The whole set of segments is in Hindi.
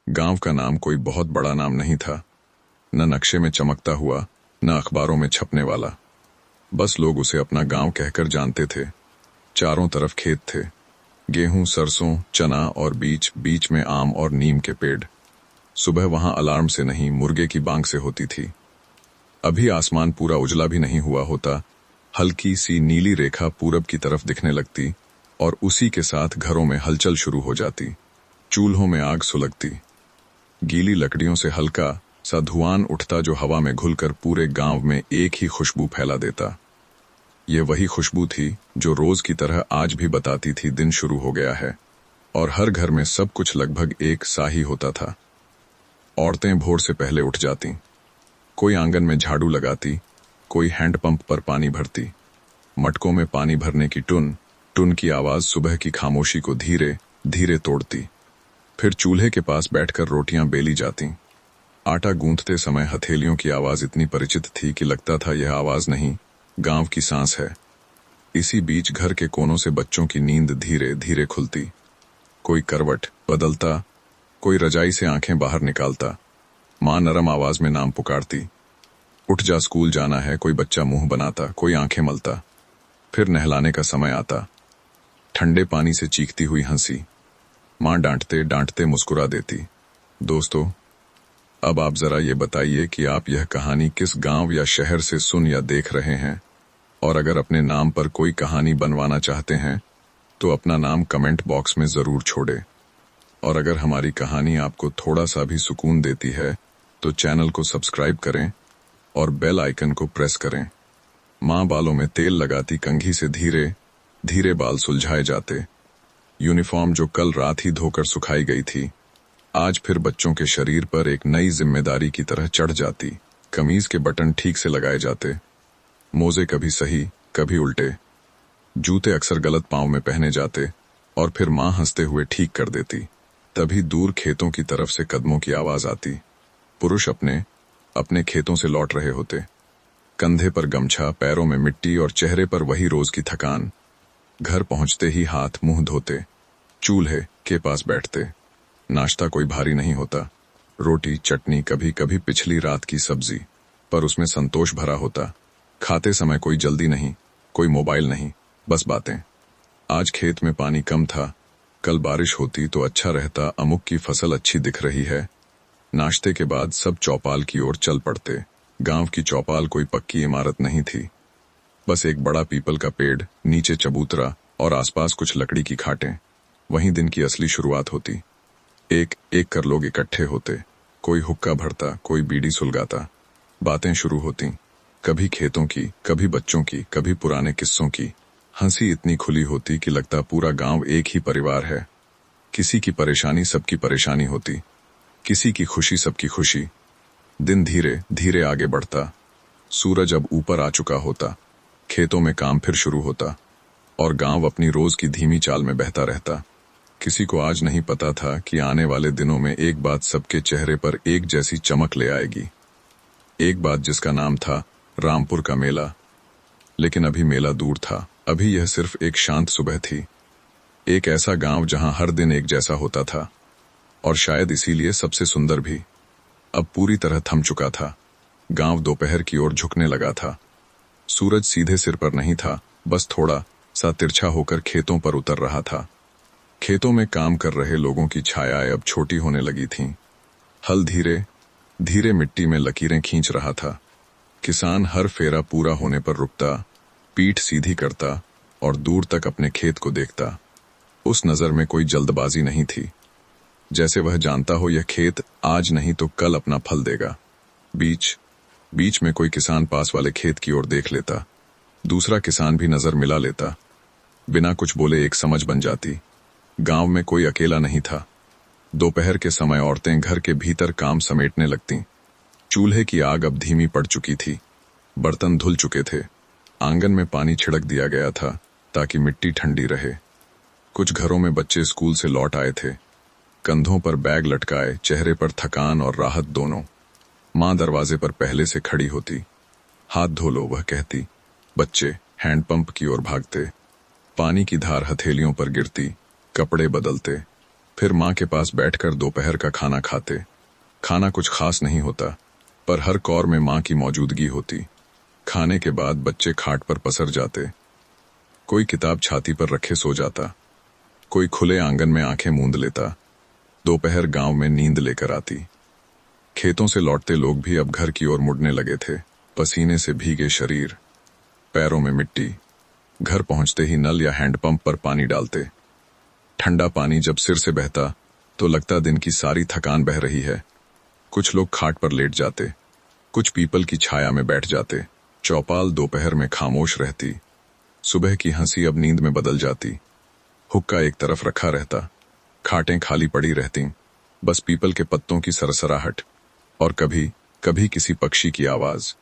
गांव का नाम कोई बहुत बड़ा नाम नहीं था, न नक्शे में चमकता हुआ, न अखबारों में छपने वाला। बस लोग उसे अपना गांव कहकर जानते थे। चारों तरफ खेत थे, गेहूं, सरसों, चना और बीच बीच में आम और नीम के पेड़। सुबह वहां अलार्म से नहीं, मुर्गे की बांग से होती थी। अभी आसमान पूरा उजला भी नहीं हुआ होता, हल्की सी नीली रेखा पूरब की तरफ दिखने लगती और उसी के साथ घरों में हलचल शुरू हो जाती। चूल्हों में आग सुलगती, गीली लकड़ियों से हल्का सा धुआं उठता जो हवा में घुलकर पूरे गांव में एक ही खुशबू फैला देता। ये वही खुशबू थी जो रोज की तरह आज भी बताती थी दिन शुरू हो गया है। और हर घर में सब कुछ लगभग एक सा ही होता था। औरतें भोर से पहले उठ जाती, कोई आंगन में झाड़ू लगाती, कोई हैंडपंप पर पानी भरती। मटकों में पानी भरने की टुन टुन की आवाज सुबह की खामोशी को धीरे धीरे तोड़ती। फिर चूल्हे के पास बैठकर रोटियां बेली जाती। आटा गूंथते समय हथेलियों की आवाज इतनी परिचित थी कि लगता था यह आवाज नहीं, गांव की सांस है। इसी बीच घर के कोनों से बच्चों की नींद धीरे धीरे खुलती। कोई करवट बदलता, कोई रजाई से आंखें बाहर निकालता। मां नरम आवाज में नाम पुकारती, उठ जा, स्कूल जाना है। कोई बच्चा मुंह बनाता, कोई आंखें मलता। फिर नहलाने का समय आता, ठंडे पानी से चीखती हुई हंसी। मां डांटते डांटते मुस्कुरा देती। दोस्तों, अब आप जरा ये बताइए कि आप यह कहानी किस गांव या शहर से सुन या देख रहे हैं। और अगर अपने नाम पर कोई कहानी बनवाना चाहते हैं तो अपना नाम कमेंट बॉक्स में जरूर छोड़े। और अगर हमारी कहानी आपको थोड़ा सा भी सुकून देती है तो चैनल को सब्सक्राइब करें और बेल आइकन को प्रेस करें। मां बालों में तेल लगाती, कंघी से धीरे धीरे बाल सुलझाए जाते। यूनिफॉर्म जो कल रात ही धोकर सुखाई गई थी, आज फिर बच्चों के शरीर पर एक नई जिम्मेदारी की तरह चढ़ जाती। कमीज के बटन ठीक से लगाए जाते, मोजे कभी सही कभी उल्टे, जूते अक्सर गलत पांव में पहने जाते और फिर मां हंसते हुए ठीक कर देती। तभी दूर खेतों की तरफ से कदमों की आवाज आती। पुरुष अपने अपने खेतों से लौट रहे होते, कंधे पर गमछा, पैरों में मिट्टी और चेहरे पर वही रोज की थकान। घर पहुंचते ही हाथ मुंह धोते, चूल्हे के पास बैठते। नाश्ता कोई भारी नहीं होता, रोटी चटनी, कभी कभी पिछली रात की सब्जी, पर उसमें संतोष भरा होता। खाते समय कोई जल्दी नहीं, कोई मोबाइल नहीं, बस बातें। आज खेत में पानी कम था, कल बारिश होती तो अच्छा रहता, अमुक की फसल अच्छी दिख रही है। नाश्ते के बाद सब चौपाल की ओर चल पड़ते। गांव की चौपाल कोई पक्की इमारत नहीं थी, बस एक बड़ा पीपल का पेड़, नीचे चबूतरा और आसपास कुछ लकड़ी की खाटें। वहीं दिन की असली शुरुआत होती। एक एक कर लोग इकट्ठे होते, कोई हुक्का भरता, कोई बीड़ी सुलगाता। बातें शुरू होती, कभी खेतों की, कभी बच्चों की, कभी पुराने किस्सों की। हंसी इतनी खुली होती कि लगता पूरा गांव एक ही परिवार है। किसी की परेशानी सबकी परेशानी होती, किसी की खुशी सबकी खुशी। दिन धीरे धीरे आगे बढ़ता, सूरज अब ऊपर आ चुका होता, खेतों में काम फिर शुरू होता और गांव अपनी रोज की धीमी चाल में बहता रहता। किसी को आज नहीं पता था कि आने वाले दिनों में एक बात सबके चेहरे पर एक जैसी चमक ले आएगी। एक बात जिसका नाम था रामपुर का मेला। लेकिन अभी मेला दूर था, अभी यह सिर्फ एक शांत सुबह थी। एक ऐसा गांव जहां हर दिन एक जैसा होता था और शायद इसीलिए सबसे सुंदर भी। अब पूरी तरह थम चुका था। गांव दोपहर की ओर झुकने लगा था। सूरज सीधे सिर पर नहीं था, बस थोड़ा सा तिरछा होकर खेतों पर उतर रहा था। खेतों में काम कर रहे लोगों की छायाएं अब छोटी होने लगी थीं। हल धीरे धीरे मिट्टी में लकीरें खींच रहा था। किसान हर फेरा पूरा होने पर रुकता, पीठ सीधी करता और दूर तक अपने खेत को देखता। उस नजर में कोई जल्दबाजी नहीं थी, जैसे वह जानता हो यह खेत आज नहीं तो कल अपना फल देगा। बीच बीच में कोई किसान पास वाले खेत की ओर देख लेता, दूसरा किसान भी नजर मिला लेता। बिना कुछ बोले एक समझ बन जाती, गांव में कोई अकेला नहीं था। दोपहर के समय औरतें घर के भीतर काम समेटने लगतीं। चूल्हे की आग अब धीमी पड़ चुकी थी, बर्तन धुल चुके थे, आंगन में पानी छिड़क दिया गया था ताकि मिट्टी ठंडी रहे। कुछ घरों में बच्चे स्कूल से लौट आए थे, कंधों पर बैग लटकाए, चेहरे पर थकान और राहत दोनों। मां दरवाजे पर पहले से खड़ी होती, हाथ धो लो वह कहती। बच्चे हैंडपंप की ओर भागते, पानी की धार हथेलियों पर गिरती, कपड़े बदलते। फिर माँ के पास बैठकर दोपहर का खाना खाते। खाना कुछ खास नहीं होता, पर हर कौर में माँ की मौजूदगी होती। खाने के बाद बच्चे खाट पर पसर जाते। कोई किताब छाती पर रखे सो जाता, कोई खुले आंगन में आंखें मूंद लेता। दोपहर गांव में नींद लेकर आती। खेतों से लौटते लोग भी अब घर की ओर मुड़ने लगे थे, पसीने से भीगे शरीर, पैरों में मिट्टी। घर पहुंचते ही नल या हैंडपंप पर पानी डालते। ठंडा पानी जब सिर से बहता तो लगता दिन की सारी थकान बह रही है। कुछ लोग खाट पर लेट जाते, कुछ पीपल की छाया में बैठ जाते। चौपाल दोपहर में खामोश रहती। सुबह की हंसी अब नींद में बदल जाती। हुक्का एक तरफ रखा रहता, खाटें खाली पड़ी रहती, बस पीपल के पत्तों की सरसराहट और कभी कभी किसी पक्षी की आवाज।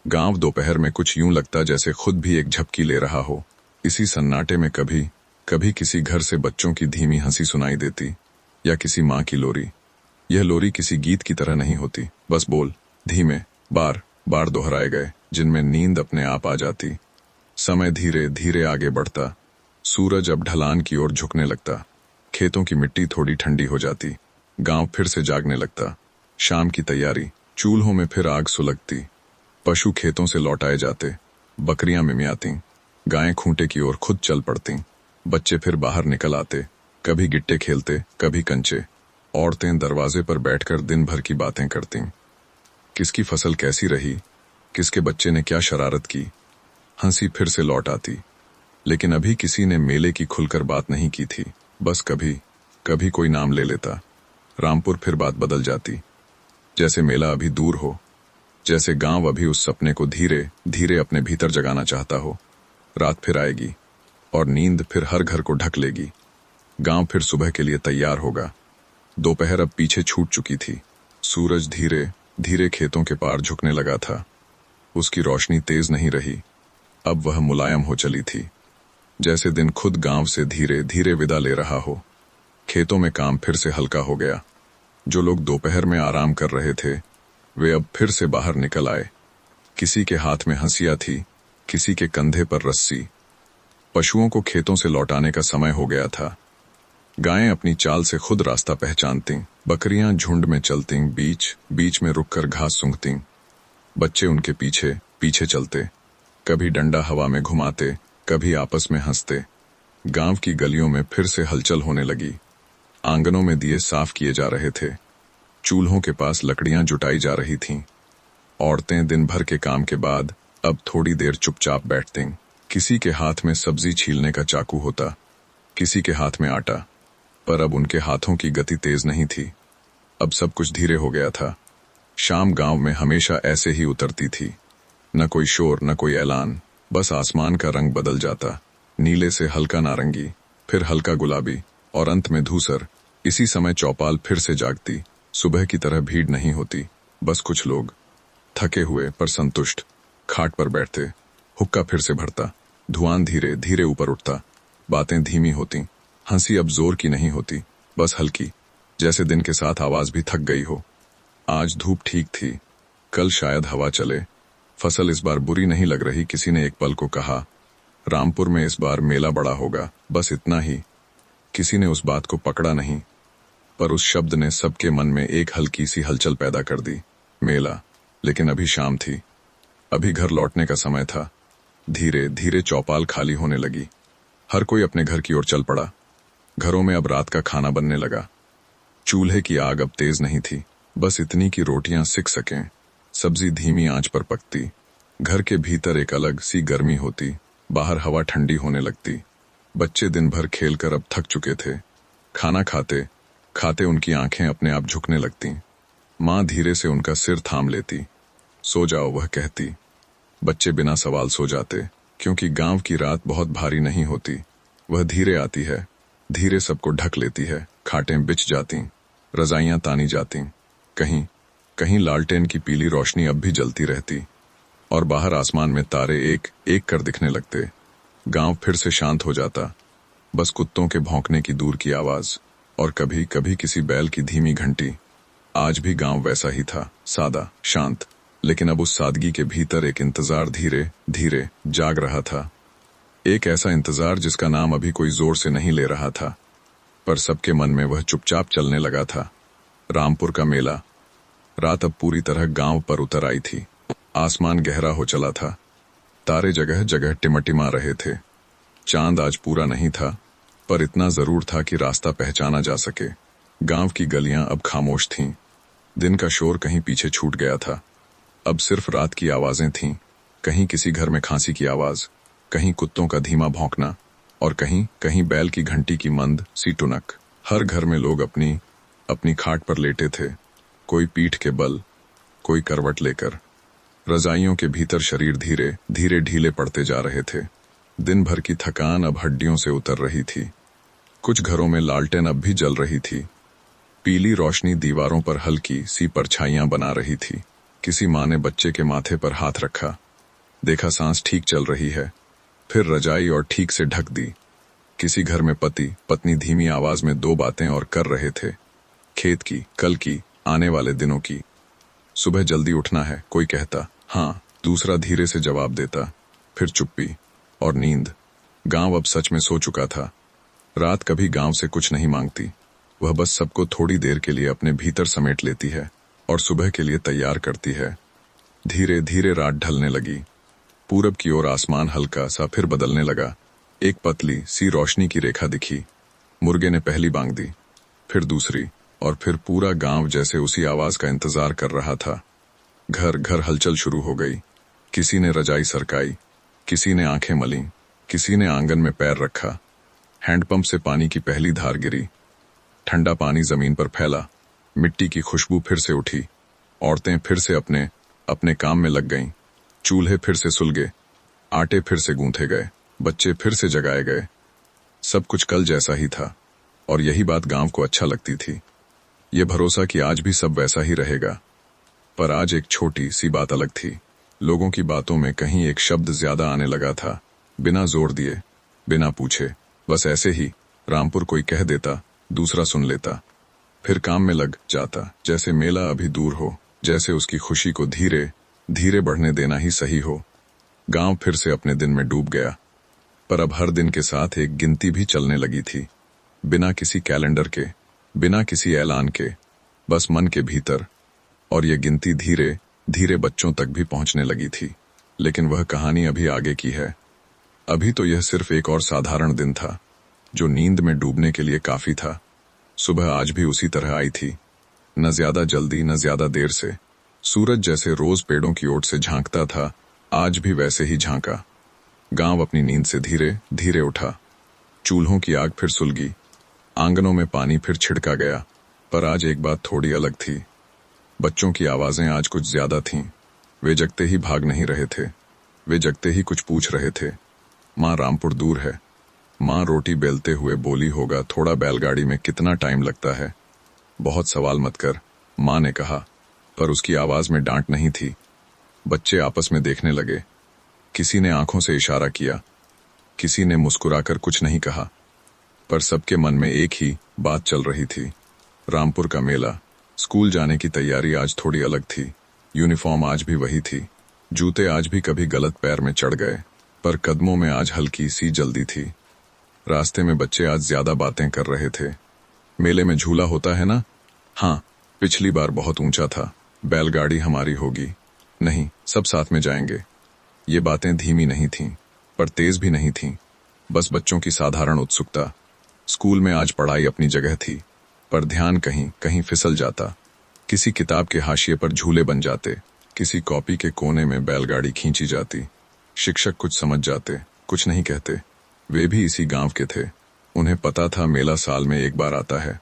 गांव दोपहर में कुछ यूं लगता जैसे खुद भी एक झपकी ले रहा हो। इसी सन्नाटे में कभी कभी किसी घर से बच्चों की धीमी हंसी सुनाई देती, या किसी माँ की लोरी। यह लोरी किसी गीत की तरह नहीं होती, बस बोल धीमे बार बार दोहराए गए, जिनमें नींद अपने आप आ जाती। समय धीरे धीरे आगे बढ़ता। सूरज अब ढलान की ओर झुकने लगता। खेतों की मिट्टी थोड़ी ठंडी हो जाती। गांव फिर से जागने लगता। शाम की तैयारी, चूल्हों में फिर आग सुलगती। पशु खेतों से लौटाए जाते। बकरियां मिमियाती, गायें खूंटे की ओर खुद चल पड़ती। बच्चे फिर बाहर निकल आते, कभी गिट्टे खेलते, कभी कंचे। औरतें दरवाजे पर बैठकर दिन भर की बातें करती। किसकी फसल कैसी रही, किसके बच्चे ने क्या शरारत की। हंसी फिर से लौट आती। लेकिन अभी किसी ने मेले की खुलकर बात नहीं की थी। बस कभी कभी कोई नाम ले लेता। रामपुर फिर बात बदल जाती, जैसे मेला अभी दूर हो, जैसे गांव अभी उस सपने को धीरे धीरे अपने भीतर जगाना चाहता हो। रात फिर आएगी और नींद फिर हर घर को ढक लेगी। गांव फिर सुबह के लिए तैयार होगा। दोपहर अब पीछे छूट चुकी थी। सूरज धीरे धीरे खेतों के पार झुकने लगा था। उसकी रोशनी तेज नहीं रही, अब वह मुलायम हो चली थी, जैसे दिन खुद गांव से धीरे धीरे विदा ले रहा हो। खेतों में काम फिर से हल्का हो गया। जो लोग दोपहर में आराम कर रहे थे, वे अब फिर से बाहर निकल आए। किसी के हाथ में हंसिया थी, किसी के कंधे पर रस्सी। पशुओं को खेतों से लौटाने का समय हो गया था। गायें अपनी चाल से खुद रास्ता पहचानती। बकरियां झुंड में चलती, बीच बीच में रुककर घास सूंघती। बच्चे उनके पीछे पीछे चलते, कभी डंडा हवा में घुमाते, कभी आपस में हंसते। गांव की गलियों में फिर से हलचल होने लगी। आंगनों में दिए साफ किए जा रहे थे। चूल्हों के पास लकड़ियां जुटाई जा रही थीं। औरतें दिन भर के काम के बाद अब थोड़ी देर चुपचाप बैठतीं। किसी के हाथ में सब्जी छीलने का चाकू होता, किसी के हाथ में आटा, पर अब उनके हाथों की गति तेज नहीं थी। अब सब कुछ धीरे हो गया था। शाम गांव में हमेशा ऐसे ही उतरती थी। न कोई शोर, न कोई ऐलान, बस आसमान का रंग बदल जाता। नीले से हल्का नारंगी, फिर हल्का गुलाबी और अंत में धूसर। इसी समय चौपाल फिर से जागती। सुबह की तरह भीड़ नहीं होती, बस कुछ लोग थके हुए पर संतुष्ट खाट पर बैठते। हुक्का फिर से भरता, धुआं धीरे धीरे ऊपर उठता। बातें धीमी होती, हंसी अब जोर की नहीं होती, बस हल्की, जैसे दिन के साथ आवाज भी थक गई हो। आज धूप ठीक थी, कल शायद हवा चले। फसल इस बार बुरी नहीं लग रही। किसी ने एक पल को कहा, रामपुर में इस बार मेला बड़ा होगा। बस इतना ही। किसी ने उस बात को पकड़ा नहीं, पर उस शब्द ने सबके मन में एक हल्की सी हलचल पैदा कर दी। मेला, लेकिन अभी शाम थी, अभी घर लौटने का समय था। धीरे धीरे चौपाल खाली होने लगी। हर कोई अपने घर की ओर चल पड़ा। घरों में अब रात का खाना बनने लगा। चूल्हे की आग अब तेज नहीं थी, बस इतनी कि रोटियां सिक सकें। सब्जी धीमी आंच पर पकती। घर के भीतर एक अलग सी गर्मी होती, बाहर हवा ठंडी होने लगती। बच्चे दिन भर खेलकर अब थक चुके थे। खाना खाते खाते उनकी आंखें अपने आप झुकने लगती। माँ धीरे से उनका सिर थाम लेती। सो जाओ, वह कहती। बच्चे बिना सवाल सो जाते, क्योंकि गांव की रात बहुत भारी नहीं होती। वह धीरे आती है, धीरे सबको ढक लेती है। खाटें बिछ जाती, रजाइयां तानी जाती। कहीं कहीं लालटेन की पीली रोशनी अब भी जलती रहती और बाहर आसमान में तारे एक एक कर दिखने लगते। गांव फिर से शांत हो जाता, बस कुत्तों के भौंकने की दूर की आवाज और कभी कभी किसी बैल की धीमी घंटी। आज भी गांव वैसा ही था, सादा, शांत, लेकिन अब उस सादगी के भीतर एक इंतजार धीरे धीरे जाग रहा था। एक ऐसा इंतजार जिसका नाम अभी कोई जोर से नहीं ले रहा था। पर सबके मन में वह चुपचाप चलने लगा था। रामपुर का मेला। रात अब पूरी तरह गांव पर उतर आई थी। आसमान गहरा हो चला था। तारे जगह जगह टिमटिमा रहे थे। चांद आज पूरा नहीं था, पर इतना जरूर था कि रास्ता पहचाना जा सके। गांव की गलियां अब खामोश थीं। दिन का शोर कहीं पीछे छूट गया था। अब सिर्फ रात की आवाजें थीं। कहीं किसी घर में खांसी की आवाज, कहीं कुत्तों का धीमा भौंकना, और कहीं कहीं बैल की घंटी की मंद सी टुनक। हर घर में लोग अपनी अपनी खाट पर लेटे थे, कोई पीठ के बल, कोई करवट लेकर। रजाइयों के भीतर शरीर धीरे धीरे ढीले पड़ते जा रहे थे। दिन भर की थकान अब हड्डियों से उतर रही थी। कुछ घरों में लालटेन अब भी जल रही थी। पीली रोशनी दीवारों पर हल्की सी परछाइयां बना रही थी। किसी माँ ने बच्चे के माथे पर हाथ रखा। देखा सांस ठीक चल रही है। फिर रजाई और ठीक से ढक दी। किसी घर में पति पत्नी धीमी आवाज में दो बातें और कर रहे थे, खेत की, कल की, आने वाले दिनों की। सुबह जल्दी उठना है, कोई कहता। हाँ, दूसरा धीरे से जवाब देता। फिर चुप्पी और नींद। गांव अब सच में सो चुका था। रात कभी गांव से कुछ नहीं मांगती। वह बस सबको थोड़ी देर के लिए अपने भीतर समेट लेती है और सुबह के लिए तैयार करती है। धीरे धीरे रात ढलने लगी। पूरब की ओर आसमान हल्का सा फिर बदलने लगा। एक पतली सी रोशनी की रेखा दिखी। मुर्गे ने पहली बांग दी, फिर दूसरी, और फिर पूरा गांव जैसे उसी आवाज का इंतजार कर रहा था। घर घर हलचल शुरू हो गई। किसी ने रजाई सरकाई, किसी ने आंखें मली, किसी ने आंगन में पैर रखा। हैंडपंप से पानी की पहली धार गिरी। ठंडा पानी जमीन पर फैला। मिट्टी की खुशबू फिर से उठी। औरतें फिर से अपने अपने काम में लग गईं। चूल्हे फिर से सुलगे, आटे फिर से गूंथे गए, बच्चे फिर से जगाए गए। सब कुछ कल जैसा ही था, और यही बात गांव को अच्छा लगती थी। ये भरोसा कि आज भी सब वैसा ही रहेगा। पर आज एक छोटी सी बात अलग थी। लोगों की बातों में कहीं एक शब्द ज्यादा आने लगा था। बिना जोर दिए, बिना पूछे, बस ऐसे ही रामपुर कोई कह देता, दूसरा सुन लेता, फिर काम में लग जाता, जैसे मेला अभी दूर हो, जैसे उसकी खुशी को धीरे धीरे बढ़ने देना ही सही हो। गांव फिर से अपने दिन में डूब गया। पर अब हर दिन के साथ एक गिनती भी चलने लगी थी। बिना किसी कैलेंडर के, बिना किसी ऐलान के, बस मन के भीतर। और ये गिनती धीरे धीरे बच्चों तक भी पहुंचने लगी थी। लेकिन वह कहानी अभी आगे की है। अभी तो यह सिर्फ एक और साधारण दिन था, जो नींद में डूबने के लिए काफी था। सुबह आज भी उसी तरह आई थी। न ज्यादा जल्दी, न ज्यादा देर से। सूरज जैसे रोज पेड़ों की ओर से झांकता था, आज भी वैसे ही झांका। गांव अपनी नींद से धीरे धीरे उठा। चूल्हों की आग फिर सुलगी। आंगनों में पानी फिर छिड़का गया। पर आज एक बात थोड़ी अलग थी। बच्चों की आवाजें आज कुछ ज्यादा थीं। वे जगते ही भाग नहीं रहे थे। वे जगते ही कुछ पूछ रहे थे। माँ, रामपुर दूर है। माँ रोटी बेलते हुए बोली होगा, थोड़ा बैलगाड़ी में कितना टाइम लगता है। बहुत सवाल मत कर, माँ ने कहा, पर उसकी आवाज में डांट नहीं थी। बच्चे आपस में देखने लगे। किसी ने आंखों से इशारा किया, किसी ने मुस्कुराकर कुछ नहीं कहा, पर सबके मन में एक ही बात चल रही थी। रामपुर का मेला। स्कूल जाने की तैयारी आज थोड़ी अलग थी। यूनिफॉर्म आज भी वही थी। जूते आज भी कभी गलत पैर में चढ़ गए, पर कदमों में आज हल्की सी जल्दी थी। रास्ते में बच्चे आज ज्यादा बातें कर रहे थे। मेले में झूला होता है ना? हाँ, पिछली बार बहुत ऊंचा था। बैलगाड़ी हमारी होगी। नहीं, सब साथ में जाएंगे। ये बातें धीमी नहीं थीं, पर तेज भी नहीं थीं। बस बच्चों की साधारण उत्सुकता। स्कूल में आज पढ़ाई अपनी जगह थी, पर ध्यान कहीं कहीं फिसल जाता। किसी किताब के हाशिए पर झूले बन जाते, किसी कॉपी के कोने में बैलगाड़ी खींची जाती। शिक्षक कुछ समझ जाते, कुछ नहीं कहते। वे भी इसी गांव के थे। उन्हें पता था मेला साल में एक बार आता है,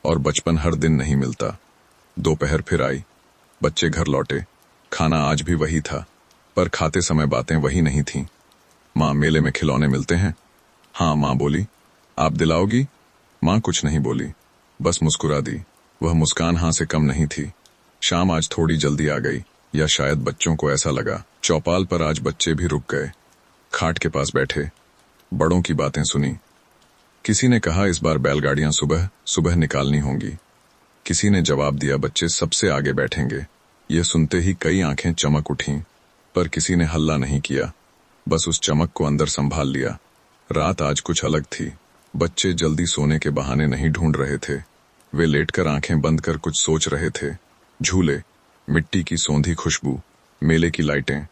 और बचपन हर दिन नहीं मिलता। दोपहर फिर आई। बच्चे घर लौटे। खाना आज भी वही था, पर खाते समय बातें वही नहीं थीं। माँ, मेले में खिलौने मिलते हैं? हाँ, माँ बोली। आप दिलाओगी? माँ कुछ नहीं बोली, बस मुस्कुरा दी। वह मुस्कान हाँ से कम नहीं थी। शाम आज थोड़ी जल्दी आ गई, या शायद बच्चों को ऐसा लगा। चौपाल पर आज बच्चे भी रुक गए। खाट के पास बैठे, बड़ों की बातें सुनी। किसी ने कहा, इस बार बैलगाड़ियां सुबह सुबह निकालनी होंगी। किसी ने जवाब दिया, बच्चे सबसे आगे बैठेंगे। यह सुनते ही कई आंखें चमक उठीं, पर किसी ने हल्ला नहीं किया, बस उस चमक को अंदर संभाल लिया। रात आज कुछ अलग थी। बच्चे जल्दी सोने के बहाने नहीं ढूंढ रहे थे। वे लेटकर आंखें बंद कर कुछ सोच रहे थे। झूले, मिट्टी की सौंधी खुशबू, मेले की लाइटें,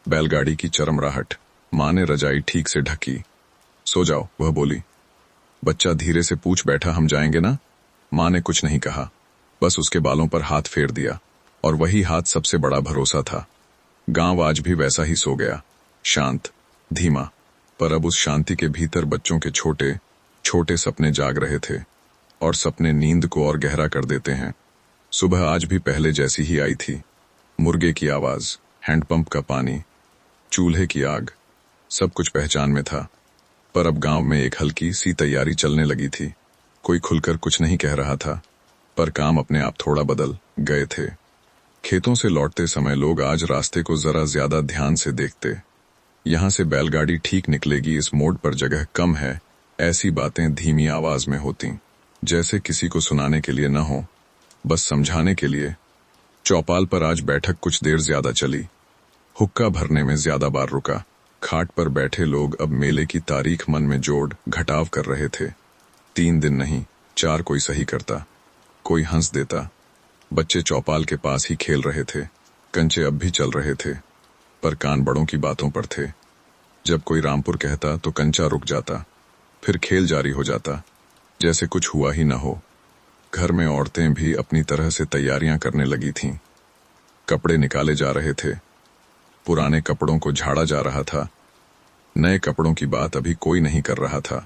बैलगाड़ी की चरमराहट। माँ ने रजाई ठीक से ढकी। सो जाओ, वह बोली। बच्चा धीरे से पूछ बैठा, हम जाएंगे ना? माँ ने कुछ नहीं कहा, बस उसके बालों पर हाथ फेर दिया, और वही हाथ सबसे बड़ा भरोसा था। गांव आज भी वैसा ही सो गया, शांत, धीमा, पर अब उस शांति के भीतर बच्चों के छोटे छोटे सपने जाग रहे थे, और सपने नींद को और गहरा कर देते हैं। सुबह आज भी पहले जैसी ही आई थी। मुर्गे की आवाज, हैंडपंप का पानी, चूल्हे की आग, सब कुछ पहचान में था। पर अब गांव में एक हल्की सी तैयारी चलने लगी थी। कोई खुलकर कुछ नहीं कह रहा था, पर काम अपने आप थोड़ा बदल गए थे। खेतों से लौटते समय लोग आज रास्ते को जरा ज्यादा ध्यान से देखते। यहाँ से बैलगाड़ी ठीक निकलेगी, इस मोड़ पर जगह कम है, ऐसी बातें धीमी आवाज में होती, जैसे किसी को सुनाने के लिए न हो, बस समझाने के लिए। चौपाल पर आज बैठक कुछ देर ज्यादा चली। हुक्का भरने में ज्यादा बार रुका। खाट पर बैठे लोग अब मेले की तारीख मन में जोड़ घटाव कर रहे थे। 3 दिन नहीं, 4 कोई सही करता, कोई हंस देता। बच्चे चौपाल के पास ही खेल रहे थे। कंचे अब भी चल रहे थे, पर कान बड़ों की बातों पर थे। जब कोई रामपुर कहता तो कंचा रुक जाता, फिर खेल जारी हो जाता, जैसे कुछ हुआ ही न हो। घर में औरतें भी अपनी तरह से तैयारियां करने लगी थीं। कपड़े निकाले जा रहे थे, पुराने कपड़ों को झाड़ा जा रहा था। नए कपड़ों की बात अभी कोई नहीं कर रहा था,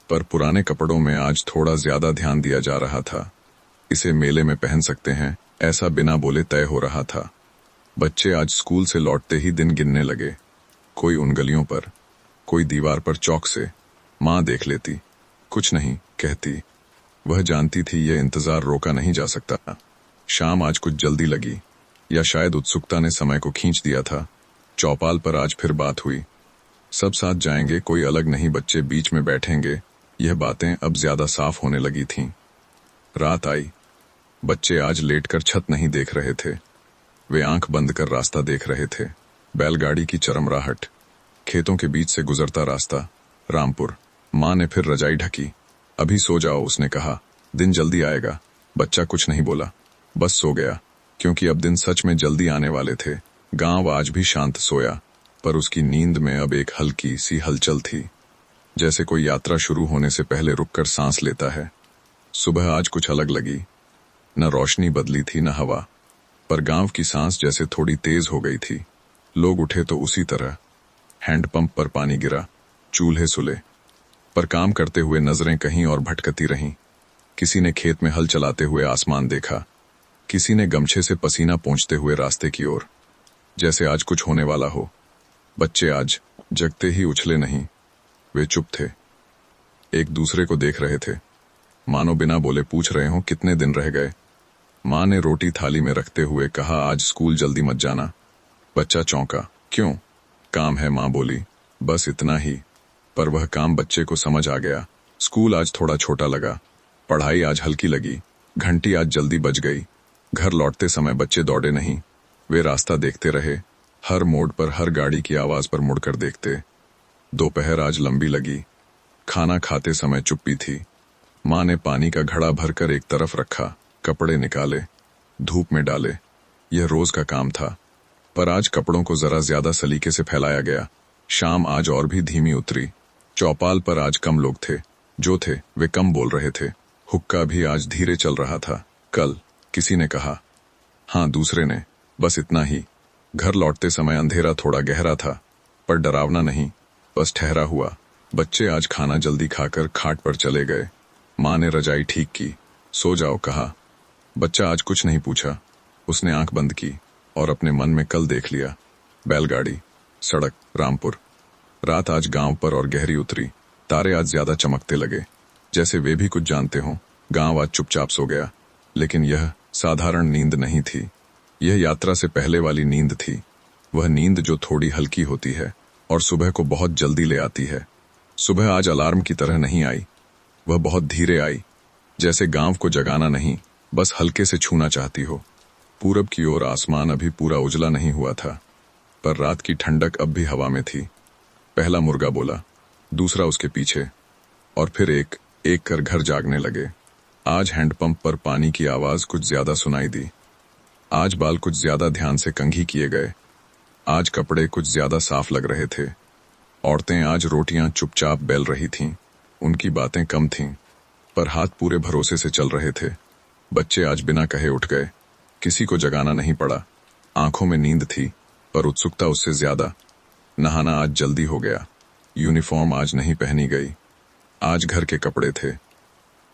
पर पुराने कपड़ों में आज थोड़ा ज्यादा ध्यान दिया जा रहा था। इसे मेले में पहन सकते हैं, ऐसा बिना बोले तय हो रहा था। बच्चे आज स्कूल से लौटते ही दिन गिनने लगे। कोई उंगलियों पर, कोई दीवार पर चौक से। माँ देख लेती, कुछ नहीं कहती। वह जानती थी यह इंतजार रोका नहीं जा सकता। शाम आज कुछ जल्दी लगी, या शायद उत्सुकता ने समय को खींच दिया था। चौपाल पर आज फिर बात हुई। सब साथ जाएंगे, कोई अलग नहीं, बच्चे बीच में बैठेंगे। यह बातें अब ज्यादा साफ होने लगी थीं। रात आई। बच्चे आज लेटकर छत नहीं देख रहे थे, वे आंख बंद कर रास्ता देख रहे थे। बैलगाड़ी की चरमराहट, खेतों के बीच से गुजरता रास्ता, रामपुर। माँ ने फिर रजाई ढकी। अभी सो जाओ, उसने कहा, दिन जल्दी आएगा। बच्चा कुछ नहीं बोला, बस सो गया, क्योंकि अब दिन सच में जल्दी आने वाले थे। गांव आज भी शांत सोया, पर उसकी नींद में अब एक हल्की सी हलचल थी, जैसे कोई यात्रा शुरू होने से पहले रुककर सांस लेता है। सुबह आज कुछ अलग लगी। न रोशनी बदली थी, न हवा, पर गांव की सांस जैसे थोड़ी तेज हो गई थी। लोग उठे तो उसी तरह। हैंडपंप पर पानी गिरा, चूल्हे सुले, पर काम करते हुए नजरें कहीं और भटकती रहीं। किसी ने खेत में हल चलाते हुए आसमान देखा, किसी ने गमछे से पसीना पोंछते हुए रास्ते की ओर, जैसे आज कुछ होने वाला हो। बच्चे आज जगते ही उछले नहीं, वे चुप थे, एक दूसरे को देख रहे थे, मानो बिना बोले पूछ रहे हों कितने दिन रह गए। माँ ने रोटी थाली में रखते हुए कहा, आज स्कूल जल्दी मत जाना। बच्चा चौंका। क्यों? काम है, माँ बोली, बस इतना ही। पर वह काम बच्चे को समझ आ गया। स्कूल आज थोड़ा छोटा लगा, पढ़ाई आज हल्की लगी, घंटी आज जल्दी बज गई। घर लौटते समय बच्चे दौड़े नहीं, वे रास्ता देखते रहे, हर मोड़ पर, हर गाड़ी की आवाज पर मुड़कर देखते। दोपहर आज लंबी लगी। खाना खाते समय चुप्पी थी। माँ ने पानी का घड़ा भरकर एक तरफ रखा, कपड़े निकाले, धूप में डाले। यह रोज का काम था, पर आज कपड़ों को जरा ज्यादा सलीके से फैलाया गया। शाम आज और भी धीमी उतरी। चौपाल पर आज कम लोग थे, जो थे वे कम बोल रहे थे। हुक्का भी आज धीरे चल रहा था। कल, किसी ने कहा। हाँ, दूसरे ने, बस इतना ही। घर लौटते समय अंधेरा थोड़ा गहरा था, पर डरावना नहीं, बस ठहरा हुआ। बच्चे आज खाना जल्दी खाकर खाट पर चले गए। माँ ने रजाई ठीक की। सो जाओ, कहा। बच्चा आज कुछ नहीं पूछा, उसने आंख बंद की और अपने मन में कल देख लिया। बैलगाड़ी, सड़क, रामपुर। रात आज गांव पर और गहरी उतरी। तारे आज ज्यादा चमकते लगे, जैसे वे भी कुछ जानते हों। गांव आज चुपचाप सो गया, लेकिन यह साधारण नींद नहीं थी। यह यात्रा से पहले वाली नींद थी, वह नींद जो थोड़ी हल्की होती है और सुबह को बहुत जल्दी ले आती है। सुबह आज अलार्म की तरह नहीं आई, वह बहुत धीरे आई, जैसे गांव को जगाना नहीं, बस हल्के से छूना चाहती हो। पूरब की ओर आसमान अभी पूरा उजला नहीं हुआ था, पर रात की ठंडक अब भी हवा में थी। पहला मुर्गा बोला, दूसरा उसके पीछे, और फिर एक एक कर घर जागने लगे। आज हैंडपंप पर पानी की आवाज कुछ ज्यादा सुनाई दी। आज बाल कुछ ज्यादा ध्यान से कंघी किए गए। आज कपड़े कुछ ज्यादा साफ लग रहे थे। औरतें आज रोटियां चुपचाप बेल रही थीं। उनकी बातें कम थीं, पर हाथ पूरे भरोसे से चल रहे थे। बच्चे आज बिना कहे उठ गए। किसी को जगाना नहीं पड़ा। आंखों में नींद थी, पर उत्सुकता उससे ज्यादा। नहाना आज जल्दी हो गया। यूनिफॉर्म आज नहीं पहनी गई। आज घर के कपड़े थे,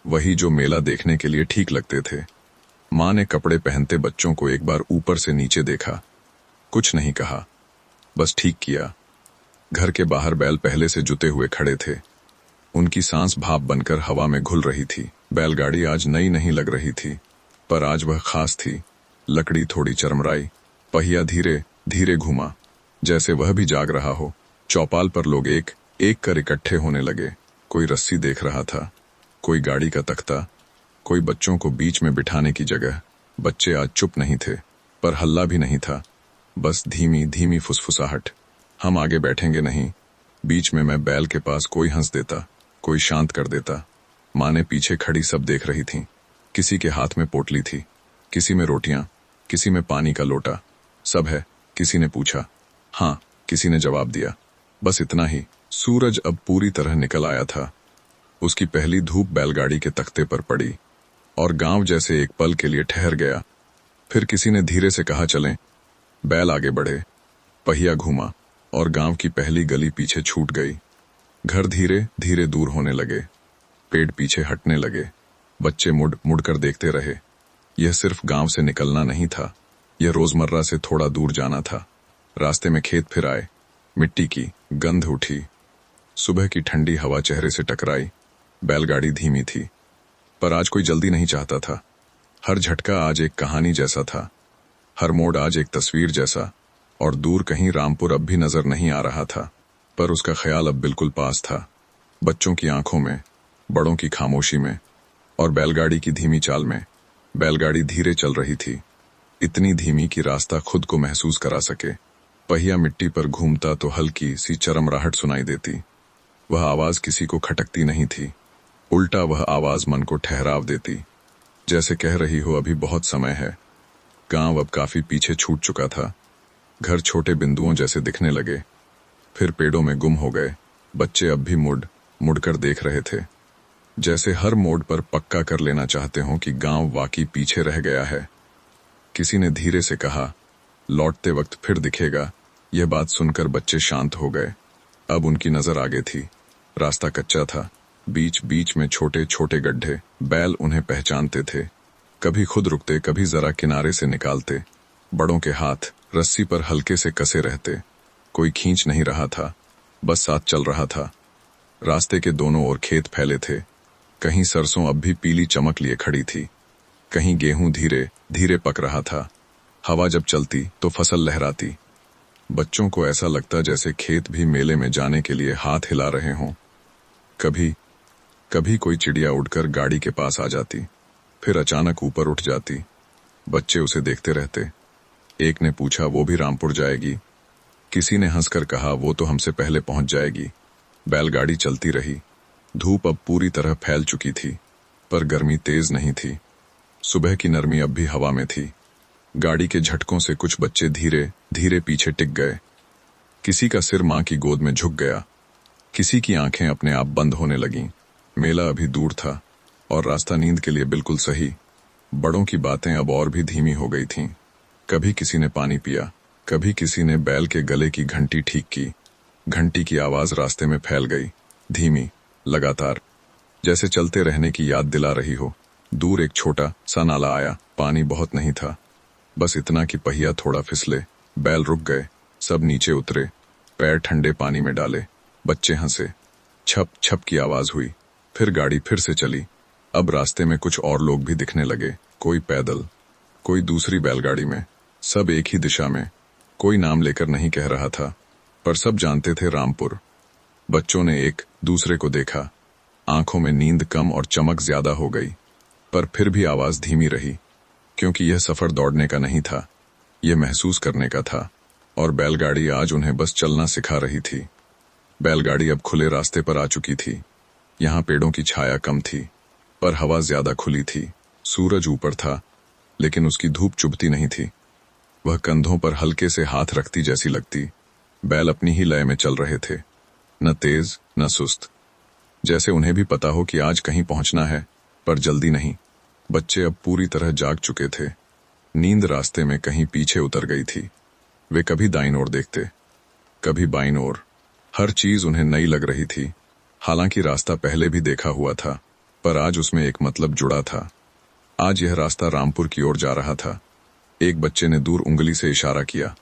वही जो मेला देखने के लिए ठीक लगते थे। माँ ने कपड़े पहनते बच्चों को एक बार ऊपर से नीचे देखा। कुछ नहीं कहा, बस ठीक किया। घर के बाहर बैल पहले से जुते हुए खड़े थे। उनकी सांस भाप बनकर हवा में घुल रही थी। बैलगाड़ी आज नई नहीं लग रही थी, पर आज वह खास थी। लकड़ी थोड़ी चरमराई, पहिया धीरे धीरे घूमा, जैसे वह भी जाग रहा हो। चौपाल पर लोग एक एक कर इकट्ठे होने लगे। कोई रस्सी देख रहा था, कोई गाड़ी का तख्ता, कोई बच्चों को बीच में बिठाने की जगह। बच्चे आज चुप नहीं थे, पर हल्ला भी नहीं था, बस धीमी धीमी फुसफुसाहट। हम आगे बैठेंगे नहीं। बीच में मैं बैल के पास कोई हंस देता, कोई शांत कर देता। माँ ने पीछे खड़ी सब देख रही थी। किसी के हाथ में पोटली थी, किसी में रोटियां, किसी में पानी का लोटा। सब है? किसी ने पूछा। हाँ, किसी ने जवाब दिया। बस इतना ही। सूरज अब पूरी तरह निकल आया था। उसकी पहली धूप बैलगाड़ी के तख्ते पर पड़ी और गांव जैसे एक पल के लिए ठहर गया। फिर किसी ने धीरे से कहा, चलें। बैल आगे बढ़े, पहिया घूमा और गांव की पहली गली पीछे छूट गई। घर धीरे धीरे दूर होने लगे, पेड़ पीछे हटने लगे। बच्चे मुड़ मुड़कर देखते रहे। यह सिर्फ गांव से निकलना नहीं था, यह रोजमर्रा से थोड़ा दूर जाना था। रास्ते में खेत फिर आए, मिट्टी की गंध उठी। सुबह की ठंडी हवा चेहरे से टकराई। बैलगाड़ी धीमी थी, पर आज कोई जल्दी नहीं चाहता था। हर झटका आज एक कहानी जैसा था, हर मोड़ आज एक तस्वीर जैसा। और दूर कहीं रामपुर अब भी नजर नहीं आ रहा था, पर उसका ख्याल अब बिल्कुल पास था। बच्चों की आंखों में, बड़ों की खामोशी में और बैलगाड़ी की धीमी चाल में। बैलगाड़ी धीरे चल रही थी, इतनी धीमी कि रास्ता खुद को महसूस करा सके। पहिया मिट्टी पर घूमता तो हल्की सी चरमराहट सुनाई देती। वह आवाज किसी को खटकती नहीं थी, उल्टा वह आवाज मन को ठहराव देती, जैसे कह रही हो अभी बहुत समय है। गांव अब काफी पीछे छूट चुका था। घर छोटे बिंदुओं जैसे दिखने लगे, फिर पेड़ों में गुम हो गए। बच्चे अब भी मुड़ मुड़कर देख रहे थे, जैसे हर मोड़ पर पक्का कर लेना चाहते हों कि गांव वाकई पीछे रह गया है। किसी ने धीरे से कहा, लौटते वक्त फिर दिखेगा। यह बात सुनकर बच्चे शांत हो गए। अब उनकी नजर आगे थी। रास्ता कच्चा था, बीच बीच में छोटे छोटे गड्ढे। बैल उन्हें पहचानते थे, कभी खुद रुकते, कभी जरा किनारे से निकालते। बड़ों के हाथ रस्सी पर हल्के से कसे रहते। कोई खींच नहीं रहा था, बस साथ चल रहा था। रास्ते के दोनों ओर खेत फैले थे। कहीं सरसों अब भी पीली चमक लिए खड़ी थी, कहीं गेहूं धीरे धीरे पक रहा था। हवा जब चलती तो फसल लहराती। बच्चों को ऐसा लगता जैसे खेत भी मेले में जाने के लिए हाथ हिला रहे हों। कभी कभी कोई चिड़िया उड़कर गाड़ी के पास आ जाती, फिर अचानक ऊपर उठ जाती। बच्चे उसे देखते रहते। एक ने पूछा, वो भी रामपुर जाएगी? किसी ने हंसकर कहा, वो तो हमसे पहले पहुंच जाएगी। बैलगाड़ी चलती रही। धूप अब पूरी तरह फैल चुकी थी, पर गर्मी तेज नहीं थी। सुबह की नरमी अब भी हवा में थी। गाड़ी के झटकों से कुछ बच्चे धीरे धीरे पीछे टिक गए। किसी का सिर मां की गोद में झुक गया, किसी की आंखें अपने आप बंद होने लगीं। मेला अभी दूर था और रास्ता नींद के लिए बिल्कुल सही। बड़ों की बातें अब और भी धीमी हो गई थीं। कभी किसी ने पानी पिया, कभी किसी ने बैल के गले की घंटी ठीक की। घंटी की आवाज रास्ते में फैल गई, धीमी, लगातार, जैसे चलते रहने की याद दिला रही हो। दूर एक छोटा सा नाला आया। पानी बहुत नहीं था, बस इतना कि पहिया थोड़ा फिसले। बैल रुक गए, सब नीचे उतरे, पैर ठंडे पानी में डाले। बच्चे हंसे। छप छप की आवाज हुई, फिर गाड़ी फिर से चली। अब रास्ते में कुछ और लोग भी दिखने लगे, कोई पैदल, कोई दूसरी बैलगाड़ी में, सब एक ही दिशा में। कोई नाम लेकर नहीं कह रहा था, पर सब जानते थे रामपुर। बच्चों ने एक दूसरे को देखा। आंखों में नींद कम और चमक ज्यादा हो गई, पर फिर भी आवाज धीमी रही, क्योंकि यह सफर दौड़ने का नहीं था, यह महसूस करने का था। और बैलगाड़ी आज उन्हें बस चलना सिखा रही थी। बैलगाड़ी अब खुले रास्ते पर आ चुकी थी। यहाँ पेड़ों की छाया कम थी, पर हवा ज्यादा खुली थी। सूरज ऊपर था, लेकिन उसकी धूप चुभती नहीं थी। वह कंधों पर हल्के से हाथ रखती जैसी लगती। बैल अपनी ही लय में चल रहे थे, न तेज न सुस्त, जैसे उन्हें भी पता हो कि आज कहीं पहुंचना है, पर जल्दी नहीं। बच्चे अब पूरी तरह जाग चुके थे। नींद रास्ते में कहीं पीछे उतर गई थी। वे कभी दाईं ओर देखते, कभी बाईं ओर। हर चीज उन्हें नई लग रही थी। हालांकि रास्ता पहले भी देखा हुआ था, पर आज उसमें एक मतलब जुड़ा था। आज यह रास्ता रामपुर की ओर जा रहा था। एक बच्चे ने दूर उंगली से इशारा किया।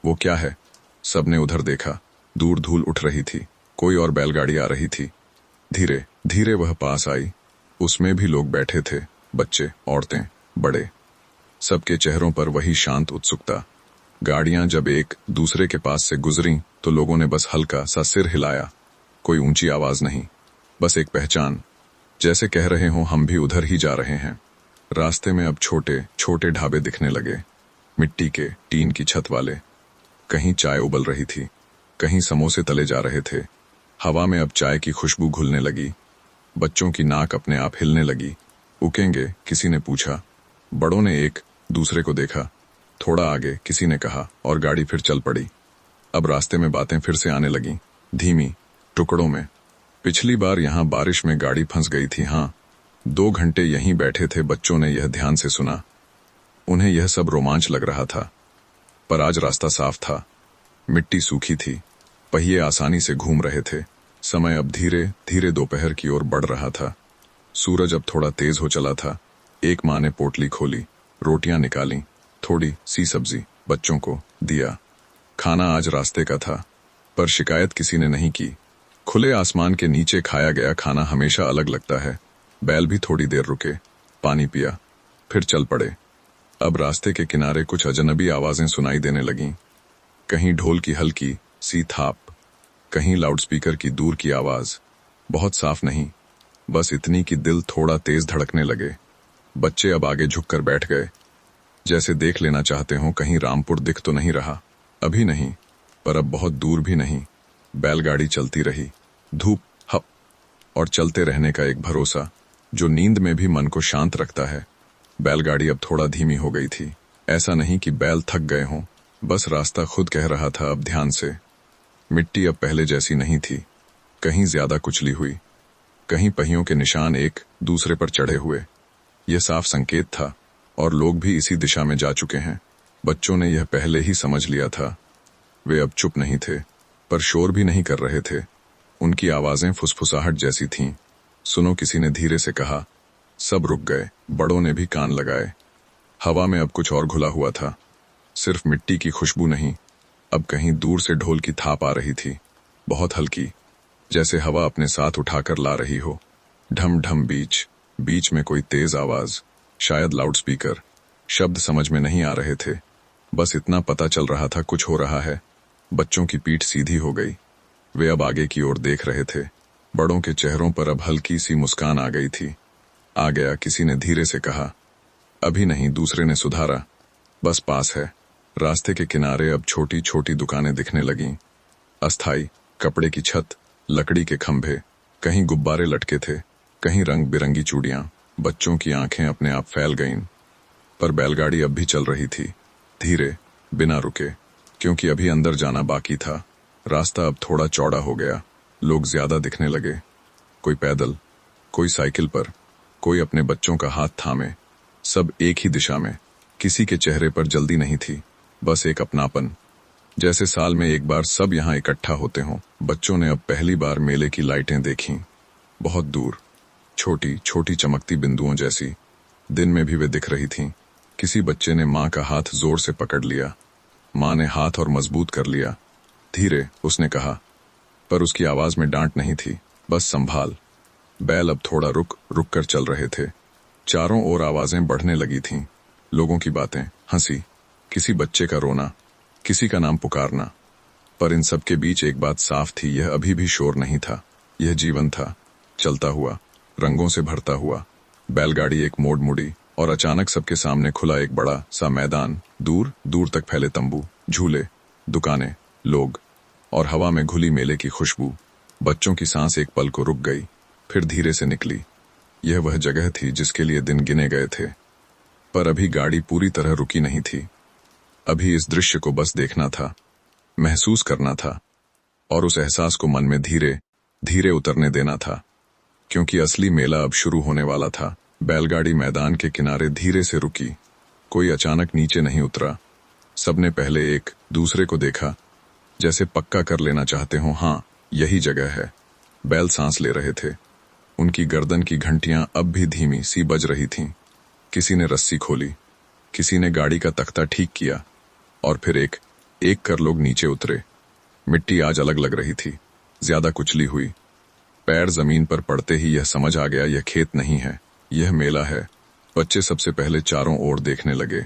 वो क्या है? सबने उधर देखा। दूर धूल उठ रही थी, कोई और बैलगाड़ी आ रही थी। धीरे धीरे वह पास आई। उसमें भी लोग बैठे थे, बच्चे, औरतें, बड़े। सबके चेहरों पर वही शांत उत्सुकता। गाड़ियां जब एक दूसरे के पास से गुजरी तो लोगों ने बस हल्का सा सिर हिलाया। कोई ऊंची आवाज नहीं, बस एक पहचान, जैसे कह रहे हों हम भी उधर ही जा रहे हैं। रास्ते में अब छोटे छोटे ढाबे दिखने लगे, मिट्टी के, टीन की छत वाले। कहीं चाय उबल रही थी, कहीं समोसे तले जा रहे थे। हवा में अब चाय की खुशबू घुलने लगी। बच्चों की नाक अपने आप हिलने लगी। उकेंगे? किसी ने पूछा। बड़ों ने एक दूसरे को देखा। थोड़ा आगे किसी ने कहा, और गाड़ी फिर चल पड़ी। अब रास्ते में बातें फिर से आने लगीं, धीमी, टुकड़ों में। पिछली बार यहां बारिश में गाड़ी फंस गई थी। हाँ, 2 घंटे यहीं बैठे थे। बच्चों ने यह ध्यान से सुना। उन्हें यह सब रोमांच लग रहा था, पर आज रास्ता साफ था। मिट्टी सूखी थी, पहिए आसानी से घूम रहे थे। समय अब धीरे धीरे दोपहर की ओर बढ़ रहा था। सूरज अब थोड़ा तेज हो चला था। एक माँ ने पोटली खोली, रोटियां निकाली, थोड़ी सी सब्जी बच्चों को दिया। खाना आज रास्ते का था, पर शिकायत किसी ने नहीं की। खुले आसमान के नीचे खाया गया खाना हमेशा अलग लगता है। बैल भी थोड़ी देर रुके, पानी पिया, फिर चल पड़े। अब रास्ते के किनारे कुछ अजनबी आवाजें सुनाई देने लगीं। कहीं ढोल की हल्की सी थाप, कहीं लाउडस्पीकर की दूर की आवाज। बहुत साफ नहीं, बस इतनी कि दिल थोड़ा तेज धड़कने लगे। बच्चे अब आगे झुककर बैठ गए, जैसे देख लेना चाहते हों कहीं रामपुर दिख तो नहीं रहा। अभी नहीं, पर अब बहुत दूर भी नहीं। बैलगाड़ी चलती रही। धूप, हप, और चलते रहने का एक भरोसा जो नींद में भी मन को शांत रखता है। बैलगाड़ी अब थोड़ा धीमी हो गई थी। ऐसा नहीं कि बैल थक गए हों, बस रास्ता खुद कह रहा था अब ध्यान से। मिट्टी अब पहले जैसी नहीं थी, कहीं ज्यादा कुचली हुई, कहीं पहियों के निशान एक दूसरे पर चढ़े हुए। यह साफ संकेत था, और लोग भी इसी दिशा में जा चुके हैं। बच्चों ने यह पहले ही समझ लिया था। वे अब चुप नहीं थे, पर शोर भी नहीं कर रहे थे। उनकी आवाजें फुसफुसाहट जैसी थीं। सुनो, किसी ने धीरे से कहा। सब रुक गए, बड़ों ने भी कान लगाए। हवा में अब कुछ और घुला हुआ था। सिर्फ मिट्टी की खुशबू नहीं, अब कहीं दूर से ढोल की थाप आ रही थी, बहुत हल्की, जैसे हवा अपने साथ उठाकर ला रही हो। ढम ढम, बीच बीच में कोई तेज आवाज, शायद लाउडस्पीकर। शब्द समझ में नहीं आ रहे थे, बस इतना पता चल रहा था कुछ हो रहा है। बच्चों की पीठ सीधी हो गई। वे अब आगे की ओर देख रहे थे। बड़ों के चेहरों पर अब हल्की सी मुस्कान आ गई थी। आ गया, किसी ने धीरे से कहा। अभी नहीं, दूसरे ने सुधारा, बस पास है। रास्ते के किनारे अब छोटी छोटी दुकानें दिखने लगीं। अस्थाई कपड़े की छत, लकड़ी के खंभे, कहीं गुब्बारे लटके थे, कहीं रंग बिरंगी चूड़ियां। बच्चों की आंखें अपने आप फैल गईं। पर बैलगाड़ी अब भी चल रही थी, धीरे, बिना रुके, क्योंकि अभी अंदर जाना बाकी था। रास्ता अब थोड़ा चौड़ा हो गया। लोग ज्यादा दिखने लगे। कोई पैदल, कोई साइकिल पर, कोई अपने बच्चों का हाथ थामे। सब एक ही दिशा में। किसी के चेहरे पर जल्दी नहीं थी, बस एक अपनापन, जैसे साल में एक बार सब यहाँ इकट्ठा होते हों। बच्चों ने अब पहली बार मेले की लाइटें देखीं, बहुत दूर, छोटी छोटी चमकती बिंदुओं जैसी। दिन में भी वे दिख रही थीं। किसी बच्चे ने माँ का हाथ जोर से पकड़ लिया। माँ ने हाथ और मजबूत कर लिया। धीरे उसने कहा, पर उसकी आवाज में डांट नहीं थी, बस संभाल। बैल अब थोड़ा रुक रुक कर चल रहे थे। चारों ओर आवाजें बढ़ने लगी थीं। लोगों की बातें, हंसी, किसी बच्चे का रोना, किसी का नाम पुकारना। पर इन सब के बीच एक बात साफ थी, यह अभी भी शोर नहीं था, यह जीवन था, चलता हुआ, रंगों से भरता हुआ। बैलगाड़ी एक मोड़ मुड़ी, और अचानक सबके सामने खुला एक बड़ा सा मैदान। दूर दूर तक फैले तंबू, झूले, दुकानें, लोग, और हवा में घुली मेले की खुशबू। बच्चों की सांस एक पल को रुक गई। फिर धीरे से निकली। यह वह जगह थी जिसके लिए दिन गिने गए थे। पर अभी गाड़ी पूरी तरह रुकी नहीं थी। अभी इस दृश्य को बस देखना था, महसूस करना था, और उस एहसास को मन में धीरे धीरे उतरने देना था, क्योंकि असली मेला अब शुरू होने वाला था। बैलगाड़ी मैदान के किनारे धीरे से रुकी। कोई अचानक नीचे नहीं उतरा। सबने पहले एक दूसरे को देखा, जैसे पक्का कर लेना चाहते हो, हाँ यही जगह है। बैल सांस ले रहे थे। उनकी गर्दन की घंटियां अब भी धीमी सी बज रही थीं। किसी ने रस्सी खोली, किसी ने गाड़ी का तख्ता ठीक किया, और फिर एक एक कर लोग नीचे उतरे। मिट्टी आज अलग लग रही थी, ज्यादा कुचली हुई। पैर जमीन पर पड़ते ही यह समझ आ गया, यह खेत नहीं है, यह मेला है। बच्चे सबसे पहले चारों ओर देखने लगे।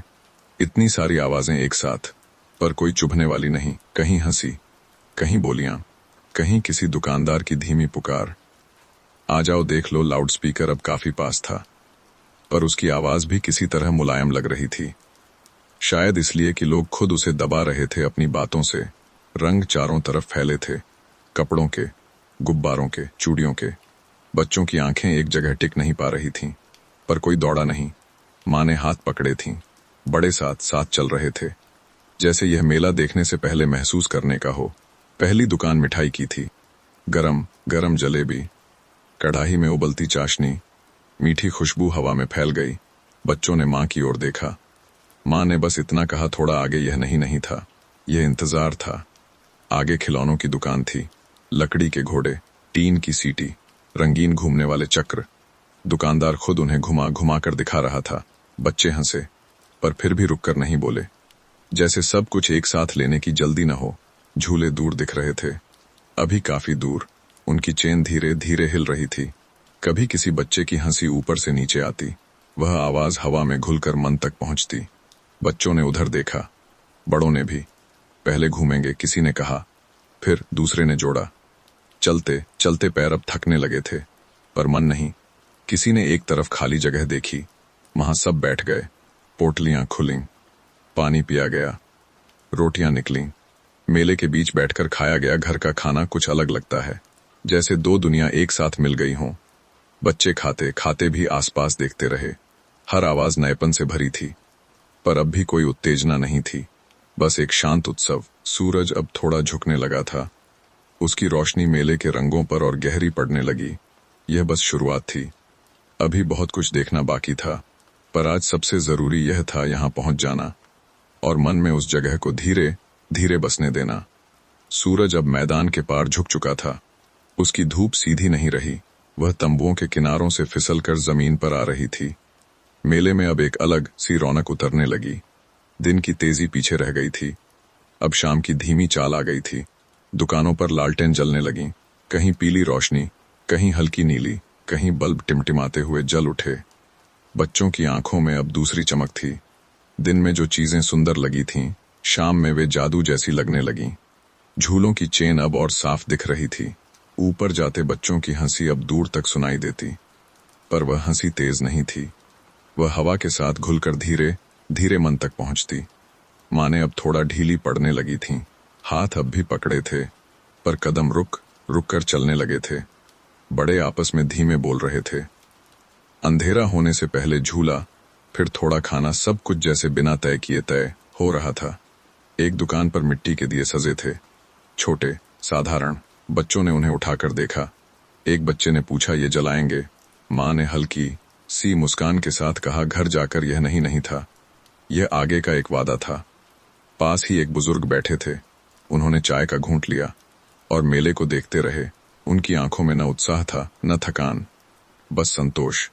इतनी सारी आवाजें एक साथ, पर कोई चुभने वाली नहीं। कहीं हंसी, कहीं बोलियां, कहीं किसी दुकानदार की धीमी पुकार, आ जाओ देख लो। लाउडस्पीकर अब काफी पास था, पर उसकी आवाज भी किसी तरह मुलायम लग रही थी। शायद इसलिए कि लोग खुद उसे दबा रहे थे अपनी बातों से। रंग चारों तरफ फैले थे, कपड़ों के, गुब्बारों के, चूड़ियों के। बच्चों की आंखें एक जगह टिक नहीं पा रही थीं, पर कोई दौड़ा नहीं। माँ ने हाथ पकड़े थीं, बड़े साथ साथ चल रहे थे, जैसे यह मेला देखने से पहले महसूस करने का हो। पहली दुकान मिठाई की थी। गरम गरम जलेबी, कढ़ाई में उबलती चाशनी, मीठी खुशबू हवा में फैल गई। बच्चों ने माँ की ओर देखा। माँ ने बस इतना कहा, थोड़ा आगे। यह नहीं था, यह इंतजार था। आगे खिलौनों की दुकान थी। लकड़ी के घोड़े, टीन की सीटी, रंगीन घूमने वाले चक्र। दुकानदार खुद उन्हें घुमा घुमा कर दिखा रहा था। बच्चे हंसे, पर फिर भी रुककर नहीं बोले, जैसे सब कुछ एक साथ लेने की जल्दी न हो। झूले दूर दिख रहे थे, अभी काफी दूर। उनकी चेन धीरे धीरे हिल रही थी। कभी किसी बच्चे की हंसी ऊपर से नीचे आती, वह आवाज हवा में घुलकर मन तक पहुंचती। बच्चों ने उधर देखा, बड़ों ने भी। पहले घूमेंगे, किसी ने कहा, फिर दूसरे ने जोड़ा। चलते चलते पैर अब थकने लगे थे, पर मन नहीं। किसी ने एक तरफ खाली जगह देखी, वहां सब बैठ गए। पोटलियां खुलीं, पानी पिया गया, रोटियां निकलीं। मेले के बीच बैठकर खाया गया घर का खाना कुछ अलग लगता है, जैसे दो दुनिया एक साथ मिल गई हों। बच्चे खाते खाते भी आसपास देखते रहे। हर आवाज नएपन से भरी थी, पर अब भी कोई उत्तेजना नहीं थी, बस एक शांत उत्सव। सूरज अब थोड़ा झुकने लगा था। उसकी रोशनी मेले के रंगों पर और गहरी पड़ने लगी। यह बस शुरुआत थी, अभी बहुत कुछ देखना बाकी था। पर आज सबसे जरूरी यह था यहाँ पहुंच जाना, और मन में उस जगह को धीरे धीरे बसने देना। सूरज अब मैदान के पार झुक चुका था। उसकी धूप सीधी नहीं रही, वह तंबुओं के किनारों से फिसलकर जमीन पर आ रही थी। मेले में अब एक अलग सी रौनक उतरने लगी। दिन की तेजी पीछे रह गई थी, अब शाम की धीमी चाल आ गई थी। दुकानों पर लालटेन जलने लगीं, कहीं पीली रोशनी, कहीं हल्की नीली, कहीं बल्ब टिमटिमाते हुए जल उठे। बच्चों की आंखों में अब दूसरी चमक थी। दिन में जो चीजें सुंदर लगी थीं, शाम में वे जादू जैसी लगने लगीं। झूलों की चेन अब और साफ दिख रही थी। ऊपर जाते बच्चों की हंसी अब दूर तक सुनाई देती, पर वह हंसी तेज नहीं थी। वह हवा के साथ घुलकर धीरे धीरे मन तक पहुंचती। माँ ने अब थोड़ा ढीली पड़ने लगी थीं। हाथ अब भी पकड़े थे, पर कदम रुक रुक कर चलने लगे थे। बड़े आपस में धीमे बोल रहे थे। अंधेरा होने से पहले झूला, फिर थोड़ा खाना, सब कुछ जैसे बिना तय किए तय हो रहा था। एक दुकान पर मिट्टी के दिए सजे थे, छोटे, साधारण। बच्चों ने उन्हें उठाकर देखा। एक बच्चे ने पूछा, ये जलाएंगे? माँ ने हल्की सी मुस्कान के साथ कहा, घर जाकर। यह नहीं था, यह आगे का एक वादा था। पास ही एक बुजुर्ग बैठे थे। उन्होंने चाय का घूंट लिया और मेले को देखते रहे। उनकी आंखों में न उत्साह था, न थकान, बस संतोष,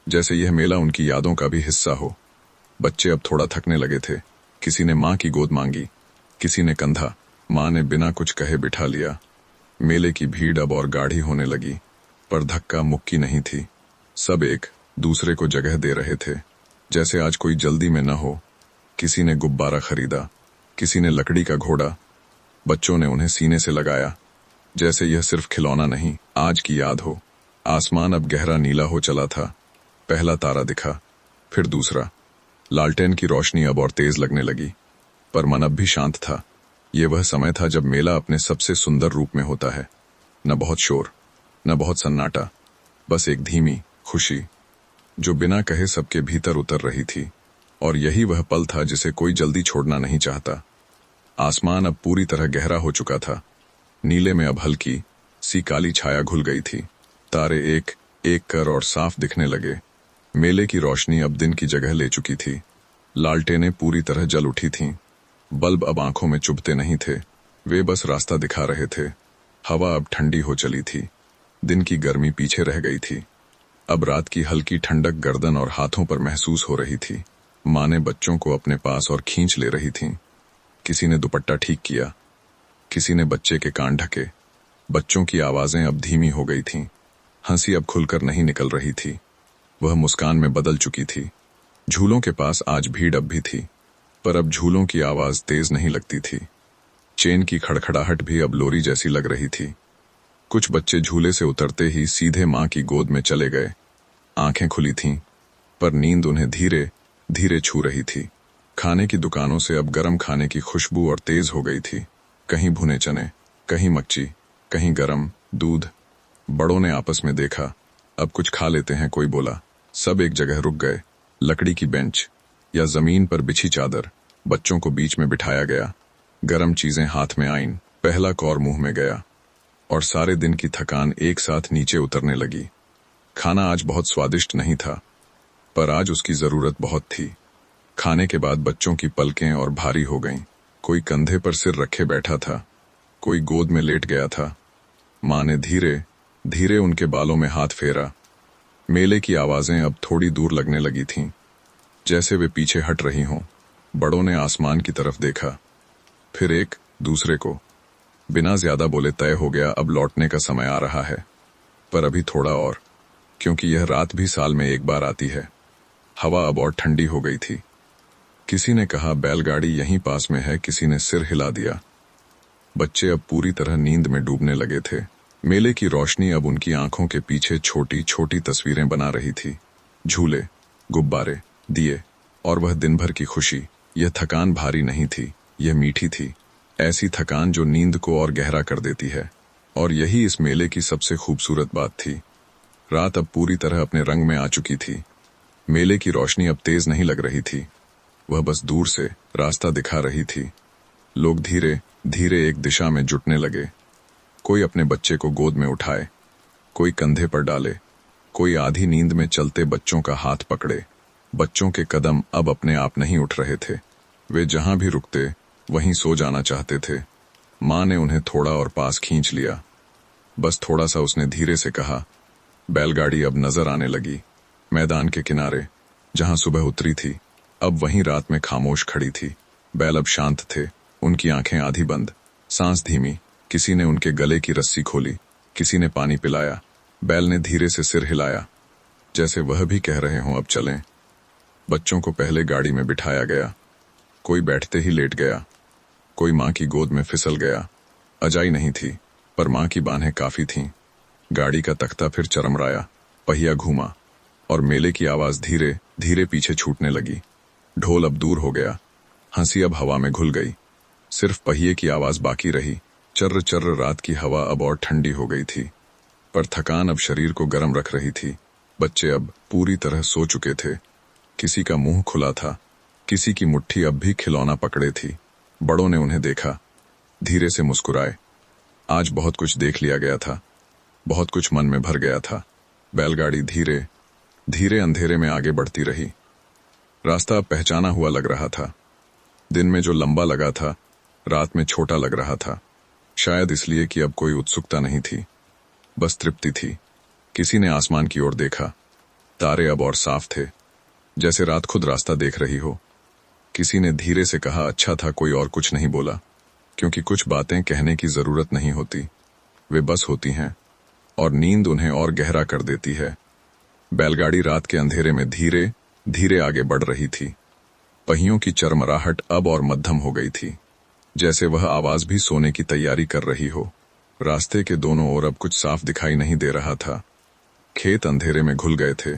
जैसे यह मेला उनकी यादों का भी हिस्सा हो। बच्चे अब थोड़ा थकने लगे थे। किसी ने माँ की गोद मांगी, किसी ने कंधा। माँ ने बिना कुछ कहे बिठा लिया। मेले की भीड़ अब और गाढ़ी होने लगी, पर धक्का मुक्की नहीं थी। सब एक दूसरे को जगह दे रहे थे, जैसे आज कोई जल्दी में न हो। किसी ने गुब्बारा खरीदा, किसी ने लकड़ी का घोड़ा। बच्चों ने उन्हें सीने से लगाया, जैसे यह सिर्फ खिलौना नहीं, आज की याद हो। आसमान अब गहरा नीला हो चला था। पहला तारा दिखा, फिर दूसरा। लालटेन की रोशनी अब और तेज लगने लगी, पर मन अब भी शांत था। ये वह समय था जब मेला अपने सबसे सुंदर रूप में होता है। न बहुत शोर, न बहुत सन्नाटा, बस एक धीमी खुशी जो बिना कहे सबके भीतर उतर रही थी। और यही वह पल था जिसे कोई जल्दी छोड़ना नहीं चाहता। आसमान अब पूरी तरह गहरा हो चुका था। नीले में अब हल्की सी काली छाया घुल गई थी। तारे एक एक कर और साफ दिखने लगे। मेले की रोशनी अब दिन की जगह ले चुकी थी। लालटेनें पूरी तरह जल उठी थीं। बल्ब अब आंखों में चुभते नहीं थे, वे बस रास्ता दिखा रहे थे। हवा अब ठंडी हो चली थी। दिन की गर्मी पीछे रह गई थी। अब रात की हल्की ठंडक गर्दन और हाथों पर महसूस हो रही थी। माँ ने बच्चों को अपने पास और खींच ले रही थीं। किसी ने दुपट्टा ठीक किया, किसी ने बच्चे के कान ढके। बच्चों की आवाजें अब धीमी हो गई थीं। हंसी अब खुलकर नहीं निकल रही थी, वह मुस्कान में बदल चुकी थी। झूलों के पास आज भीड़ अब भी थी, पर अब झूलों की आवाज तेज नहीं लगती थी। चेन की खड़खड़ाहट भी अब लोरी जैसी लग रही थी। कुछ बच्चे झूले से उतरते ही सीधे माँ की गोद में चले गए। आंखें खुली थीं, पर नींद उन्हें धीरे धीरे छू रही थी। खाने की दुकानों से अब गर्म खाने की खुशबू और तेज हो गई थी। कहीं भुने चने, कहीं मच्छी, कहीं गरम दूध। बड़ों ने आपस में देखा, अब कुछ खा लेते हैं, कोई बोला। सब एक जगह रुक गए। लकड़ी की बेंच या जमीन पर बिछी चादर, बच्चों को बीच में बिठाया गया। गरम चीजें हाथ में आईं, पहला कौर मुंह में गया और सारे दिन की थकान एक साथ नीचे उतरने लगी। खाना आज बहुत स्वादिष्ट नहीं था, पर आज उसकी जरूरत बहुत थी। खाने के बाद बच्चों की पलकें और भारी हो गईं। कोई कंधे पर सिर रखे बैठा था, कोई गोद में लेट गया था। माँ ने धीरे धीरे उनके बालों में हाथ फेरा। मेले की आवाजें अब थोड़ी दूर लगने लगी थीं, जैसे वे पीछे हट रही हों। बड़ों ने आसमान की तरफ देखा, फिर एक दूसरे को। बिना ज्यादा बोले तय हो गया, अब लौटने का समय आ रहा है। पर अभी थोड़ा और, क्योंकि यह रात भी साल में एक बार आती है। हवा अब और ठंडी हो गई थी। किसी ने कहा बैलगाड़ी यहीं पास में है, किसी ने सिर हिला दिया। बच्चे अब पूरी तरह नींद में डूबने लगे थे। मेले की रोशनी अब उनकी आंखों के पीछे छोटी छोटी तस्वीरें बना रही थी। झूले, गुब्बारे, दिए और वह दिन भर की खुशी। यह थकान भारी नहीं थी, यह मीठी थी। ऐसी थकान जो नींद को और गहरा कर देती है। और यही इस मेले की सबसे खूबसूरत बात थी। रात अब पूरी तरह अपने रंग में आ चुकी थी। मेले की रोशनी अब तेज नहीं लग रही थी, वह बस दूर से रास्ता दिखा रही थी। लोग धीरे धीरे एक दिशा में जुटने लगे। कोई अपने बच्चे को गोद में उठाए, कोई कंधे पर डाले, कोई आधी नींद में चलते बच्चों का हाथ पकड़े। बच्चों के कदम अब अपने आप नहीं उठ रहे थे, वे जहां भी रुकते वहीं सो जाना चाहते थे। माँ ने उन्हें थोड़ा और पास खींच लिया, बस थोड़ा सा। उसने धीरे से कहा। बैलगाड़ी अब नजर आने लगी। मैदान के किनारे जहां सुबह उतरी थी, अब वहीं रात में खामोश खड़ी थी। बैल अब शांत थे, उनकी आंखें आधी बंद, सांस धीमी। किसी ने उनके गले की रस्सी खोली, किसी ने पानी पिलाया। बैल ने धीरे से सिर हिलाया, जैसे वह भी कह रहे हों अब चलें। बच्चों को पहले गाड़ी में बिठाया गया। कोई बैठते ही लेट गया, कोई माँ की गोद में फिसल गया। अजाई नहीं थी, पर माँ की बाहें काफी थीं। गाड़ी का तख्ता फिर चरमराया, पहिया घूमा और मेले की आवाज धीरे धीरे पीछे छूटने लगी। ढोल अब दूर हो गया, हंसी अब हवा में घुल गई। सिर्फ पहिए की आवाज बाकी रही। चर्र चर्र। रात की हवा अब और ठंडी हो गई थी, पर थकान अब शरीर को गर्म रख रही थी। बच्चे अब पूरी तरह सो चुके थे। किसी का मुंह खुला था, किसी की मुट्ठी अब भी खिलौना पकड़े थी। बड़ों ने उन्हें देखा, धीरे से मुस्कुराए। आज बहुत कुछ देख लिया गया था, बहुत कुछ मन में भर गया था। बैलगाड़ी धीरे धीरे अंधेरे में आगे बढ़ती रही। रास्ता अब पहचाना हुआ लग रहा था। दिन में जो लंबा लगा था, रात में छोटा लग रहा था। शायद इसलिए कि अब कोई उत्सुकता नहीं थी, बस तृप्ति थी। किसी ने आसमान की ओर देखा, तारे अब और साफ थे, जैसे रात खुद रास्ता देख रही हो। किसी ने धीरे से कहा, अच्छा था। कोई और कुछ नहीं बोला, क्योंकि कुछ बातें कहने की जरूरत नहीं होती, वे बस होती हैं और नींद उन्हें और गहरा कर देती है। बैलगाड़ी रात के अंधेरे में धीरे धीरे आगे बढ़ रही थी। पहियों की चरमराहट अब और मध्यम हो गई थी, जैसे वह आवाज भी सोने की तैयारी कर रही हो। रास्ते के दोनों ओर अब कुछ साफ दिखाई नहीं दे रहा था। खेत अंधेरे में घुल गए थे,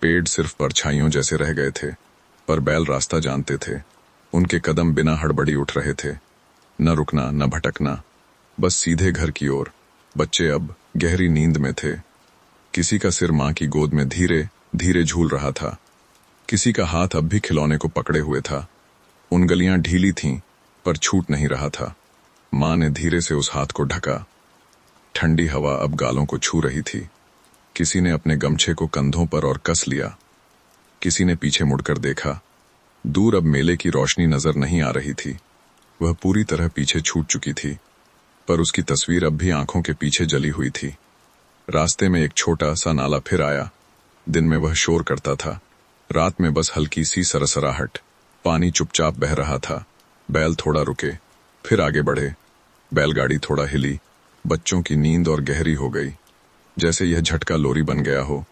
पेड़ सिर्फ परछाइयों जैसे रह गए थे। पर बैल रास्ता जानते थे, उनके कदम बिना हड़बड़ी उठ रहे थे। न रुकना, न भटकना, बस सीधे घर की ओर। बच्चे अब गहरी नींद में थे। किसी का सिर माँ की गोद में धीरे धीरे झूल रहा था, किसी का हाथ अब भी खिलौने को पकड़े हुए था। उंगलियां ढीली थीं, पर छूट नहीं रहा था। माँ ने धीरे से उस हाथ को ढका। ठंडी हवा अब गालों को छू रही थी। किसी ने अपने गमछे को कंधों पर और कस लिया। किसी ने पीछे मुड़कर देखा। दूर अब मेले की रोशनी नजर नहीं आ रही थी। वह पूरी तरह पीछे छूट चुकी थी, पर उसकी तस्वीर अब भी आंखों के पीछे जली हुई थी। रास्ते में एक छोटा सा नाला फिर आया। दिन में वह शोर करता था, रात में बस हल्की सी सरसराहट। पानी चुपचाप बह रहा था। बैल थोड़ा रुके, फिर आगे बढ़े। बैलगाड़ी थोड़ा हिली। बच्चों की नींद और गहरी हो गई, जैसे यह झटका लोरी बन गया हो।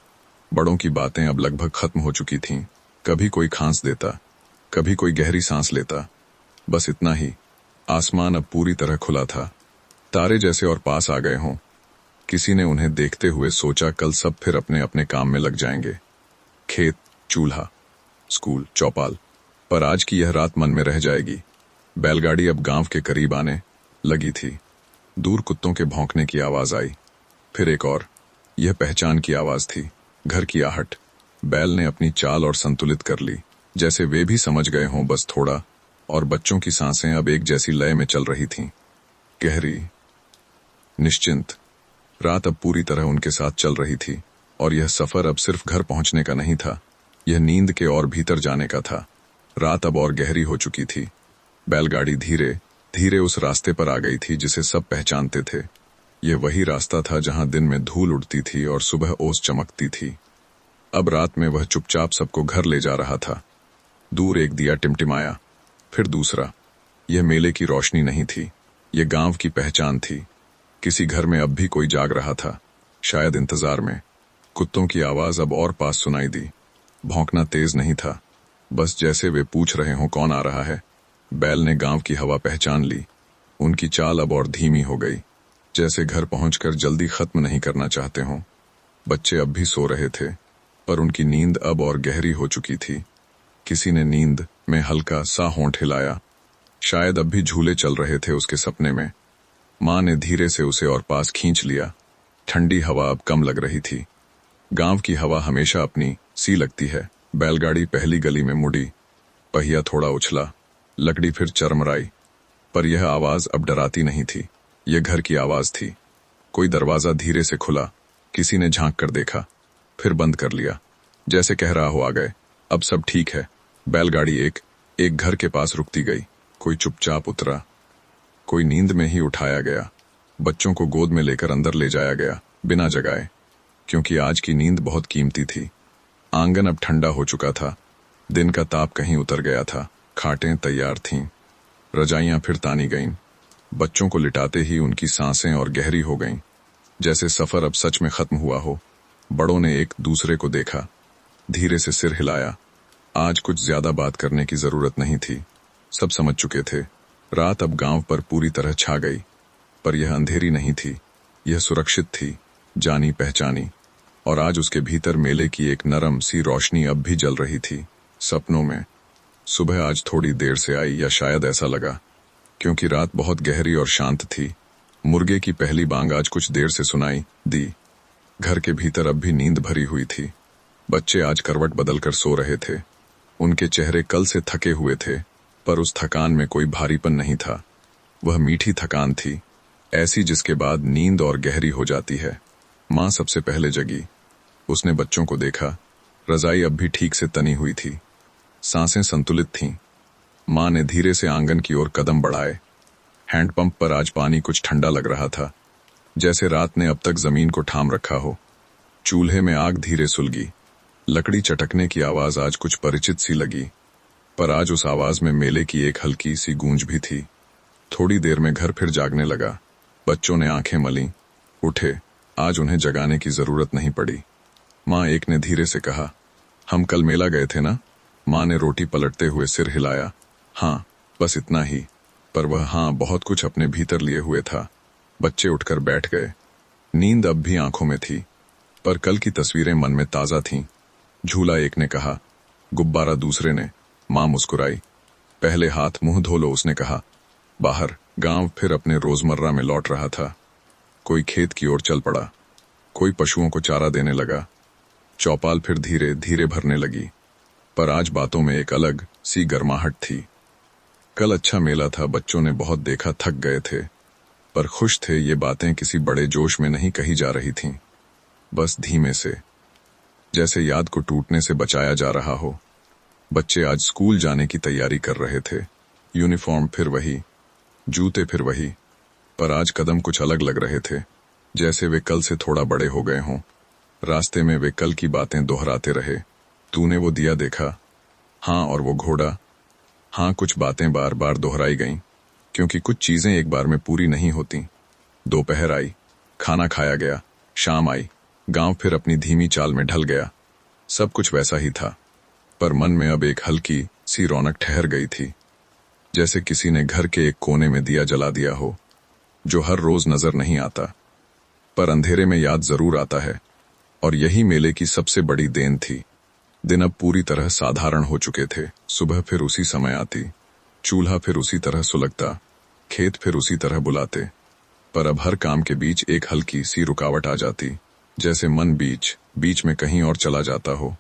बड़ों की बातें अब लगभग खत्म हो चुकी थीं। कभी कोई खांस देता, कभी कोई गहरी सांस लेता, बस इतना ही। आसमान अब पूरी तरह खुला था, तारे जैसे और पास आ गए हों। किसी ने उन्हें देखते हुए सोचा, कल सब फिर अपने अपने काम में लग जाएंगे। खेत, चूल्हा, स्कूल, चौपाल, पर आज की यह रात मन में रह जाएगी। बैलगाड़ी अब गांव के करीब आने लगी थी। दूर कुत्तों के भौंकने की आवाज आई, फिर एक और। यह पहचान की आवाज थी, घर की आहट। बैल ने अपनी चाल और संतुलित कर ली, जैसे वे भी समझ गए हों बस थोड़ा। और बच्चों की सांसें अब एक जैसी लय में चल रही थीं, गहरी, निश्चिंत। रात अब पूरी तरह उनके साथ चल रही थी, और यह सफर अब सिर्फ घर पहुंचने का नहीं था, यह नींद के और भीतर जाने का था। रात अब और गहरी हो चुकी थी। बैलगाड़ी धीरे धीरे उस रास्ते पर आ गई थी जिसे सब पहचानते थे। यह वही रास्ता था जहां दिन में धूल उड़ती थी और सुबह ओस चमकती थी। अब रात में वह चुपचाप सबको घर ले जा रहा था। दूर एक दिया टिमटिमाया, फिर दूसरा। यह मेले की रोशनी नहीं थी, यह गांव की पहचान थी। किसी घर में अब भी कोई जाग रहा था, शायद इंतजार में। कुत्तों की आवाज अब और पास सुनाई दी। भौंकना तेज नहीं था, बस जैसे वे पूछ रहे हों कौन आ रहा है। बैल ने गांव की हवा पहचान ली। उनकी चाल अब और धीमी हो गई, जैसे घर पहुंचकर जल्दी खत्म नहीं करना चाहते हों। बच्चे अब भी सो रहे थे, पर उनकी नींद अब और गहरी हो चुकी थी। किसी ने नींद में हल्का सा होंठ हिलाया, शायद अब भी झूले चल रहे थे उसके सपने में। माँ ने धीरे से उसे और पास खींच लिया। ठंडी हवा अब कम लग रही थी। गांव की हवा हमेशा अपनी सी लगती है। बैलगाड़ी पहली गली में मुड़ी, पहिया थोड़ा उछला, लकड़ी फिर चरमराई, पर यह आवाज अब डराती नहीं थी, यह घर की आवाज थी। कोई दरवाजा धीरे से खुला, किसी ने झांक कर देखा, फिर बंद कर लिया, जैसे कह रहा हो आ गए, अब सब ठीक है। बैलगाड़ी एक घर के पास रुकती गई। कोई चुपचाप उतरा, कोई नींद में ही उठाया गया। बच्चों को गोद में लेकर अंदर ले जाया गया, बिना जगाए, क्योंकि आज की नींद बहुत कीमती थी। आंगन अब ठंडा हो चुका था, दिन का ताप कहीं उतर गया था। खाटें तैयार थीं, रजाइयां फिर तानी गईं। बच्चों को लिटाते ही उनकी सांसें और गहरी हो गईं, जैसे सफर अब सच में खत्म हुआ हो। बड़ों ने एक दूसरे को देखा, धीरे से सिर हिलाया। आज कुछ ज्यादा बात करने की जरूरत नहीं थी, सब समझ चुके थे। रात अब गांव पर पूरी तरह छा गई, पर यह अंधेरी नहीं थी, यह सुरक्षित थी, जानी पहचानी। और आज उसके भीतर मेले की एक नरम सी रोशनी अब भी जल रही थी, सपनों में। सुबह आज थोड़ी देर से आई, या शायद ऐसा लगा, क्योंकि रात बहुत गहरी और शांत थी। मुर्गे की पहली बांग आज कुछ देर से सुनाई दी। घर के भीतर अब भी नींद भरी हुई थी। बच्चे आज करवट बदलकर सो रहे थे। उनके चेहरे कल से थके हुए थे, पर उस थकान में कोई भारीपन नहीं था। वह मीठी थकान थी, ऐसी जिसके बाद नींद और गहरी हो जाती है। माँ सबसे पहले जगी। उसने बच्चों को देखा। रजाई अब भी ठीक से तनी हुई थी, सांसें संतुलित थीं। माँ ने धीरे से आंगन की ओर कदम बढ़ाए। हैंडपंप पर आज पानी कुछ ठंडा लग रहा था, जैसे रात ने अब तक जमीन को थाम रखा हो। चूल्हे में आग धीरे सुलगी। लकड़ी चटकने की आवाज आज कुछ परिचित सी लगी, पर आज उस आवाज में मेले की एक हल्की सी गूंज भी थी। थोड़ी देर में घर फिर जागने लगा। बच्चों ने आंखें मलीं, उठे। आज उन्हें जगाने की जरूरत नहीं पड़ी। माँ एक ने धीरे से कहा, हम कल मेला गए थे ना? माँ ने रोटी पलटते हुए सिर हिलाया। हाँ, बस इतना ही, पर वह हाँ बहुत कुछ अपने भीतर लिए हुए था। बच्चे उठकर बैठ गए। नींद अब भी आंखों में थी, पर कल की तस्वीरें मन में ताजा थीं। झूला एक ने कहा, गुब्बारा दूसरे ने। माँ मुस्कुराई। पहले हाथ मुंह धो लो, उसने कहा। बाहर गांव फिर अपने रोजमर्रा में लौट रहा था। कोई खेत की ओर चल पड़ा, कोई पशुओं को चारा देने लगा। चौपाल फिर धीरे धीरे भरने लगी। पर आज बातों में एक अलग सी गर्माहट थी। कल अच्छा मेला था, बच्चों ने बहुत देखा, थक गए थे, पर खुश थे। ये बातें किसी बड़े जोश में नहीं कही जा रही थीं, बस धीमे से, जैसे याद को टूटने से बचाया जा रहा हो। बच्चे आज स्कूल जाने की तैयारी कर रहे थे। यूनिफॉर्म फिर वही, जूते फिर वही, पर आज कदम कुछ अलग लग रहे थे, जैसे वे कल से थोड़ा बड़े हो गए हों। रास्ते में वे कल की बातें दोहराते रहे। तूने वो दिया देखा? हाँ, और वो घोड़ा? हाँ, कुछ बातें बार बार दोहराई गईं, क्योंकि कुछ चीजें एक बार में पूरी नहीं होती। दोपहर आई, खाना खाया गया, शाम आई, गांव फिर अपनी धीमी चाल में ढल गया। सब कुछ वैसा ही था, पर मन में अब एक हल्की सी रौनक ठहर गई थी, जैसे किसी ने घर के एक कोने में दिया जला दिया हो, जो हर रोज नजर नहीं आता, पर अंधेरे में याद जरूर आता है। और यही मेले की सबसे बड़ी देन थी। दिन अब पूरी तरह साधारण हो चुके थे। सुबह फिर उसी समय आती, चूल्हा फिर उसी तरह सुलगता, खेत फिर उसी तरह बुलाते, पर अब हर काम के बीच एक हल्की सी रुकावट आ जाती, जैसे मन बीच बीच में कहीं और चला जाता हो।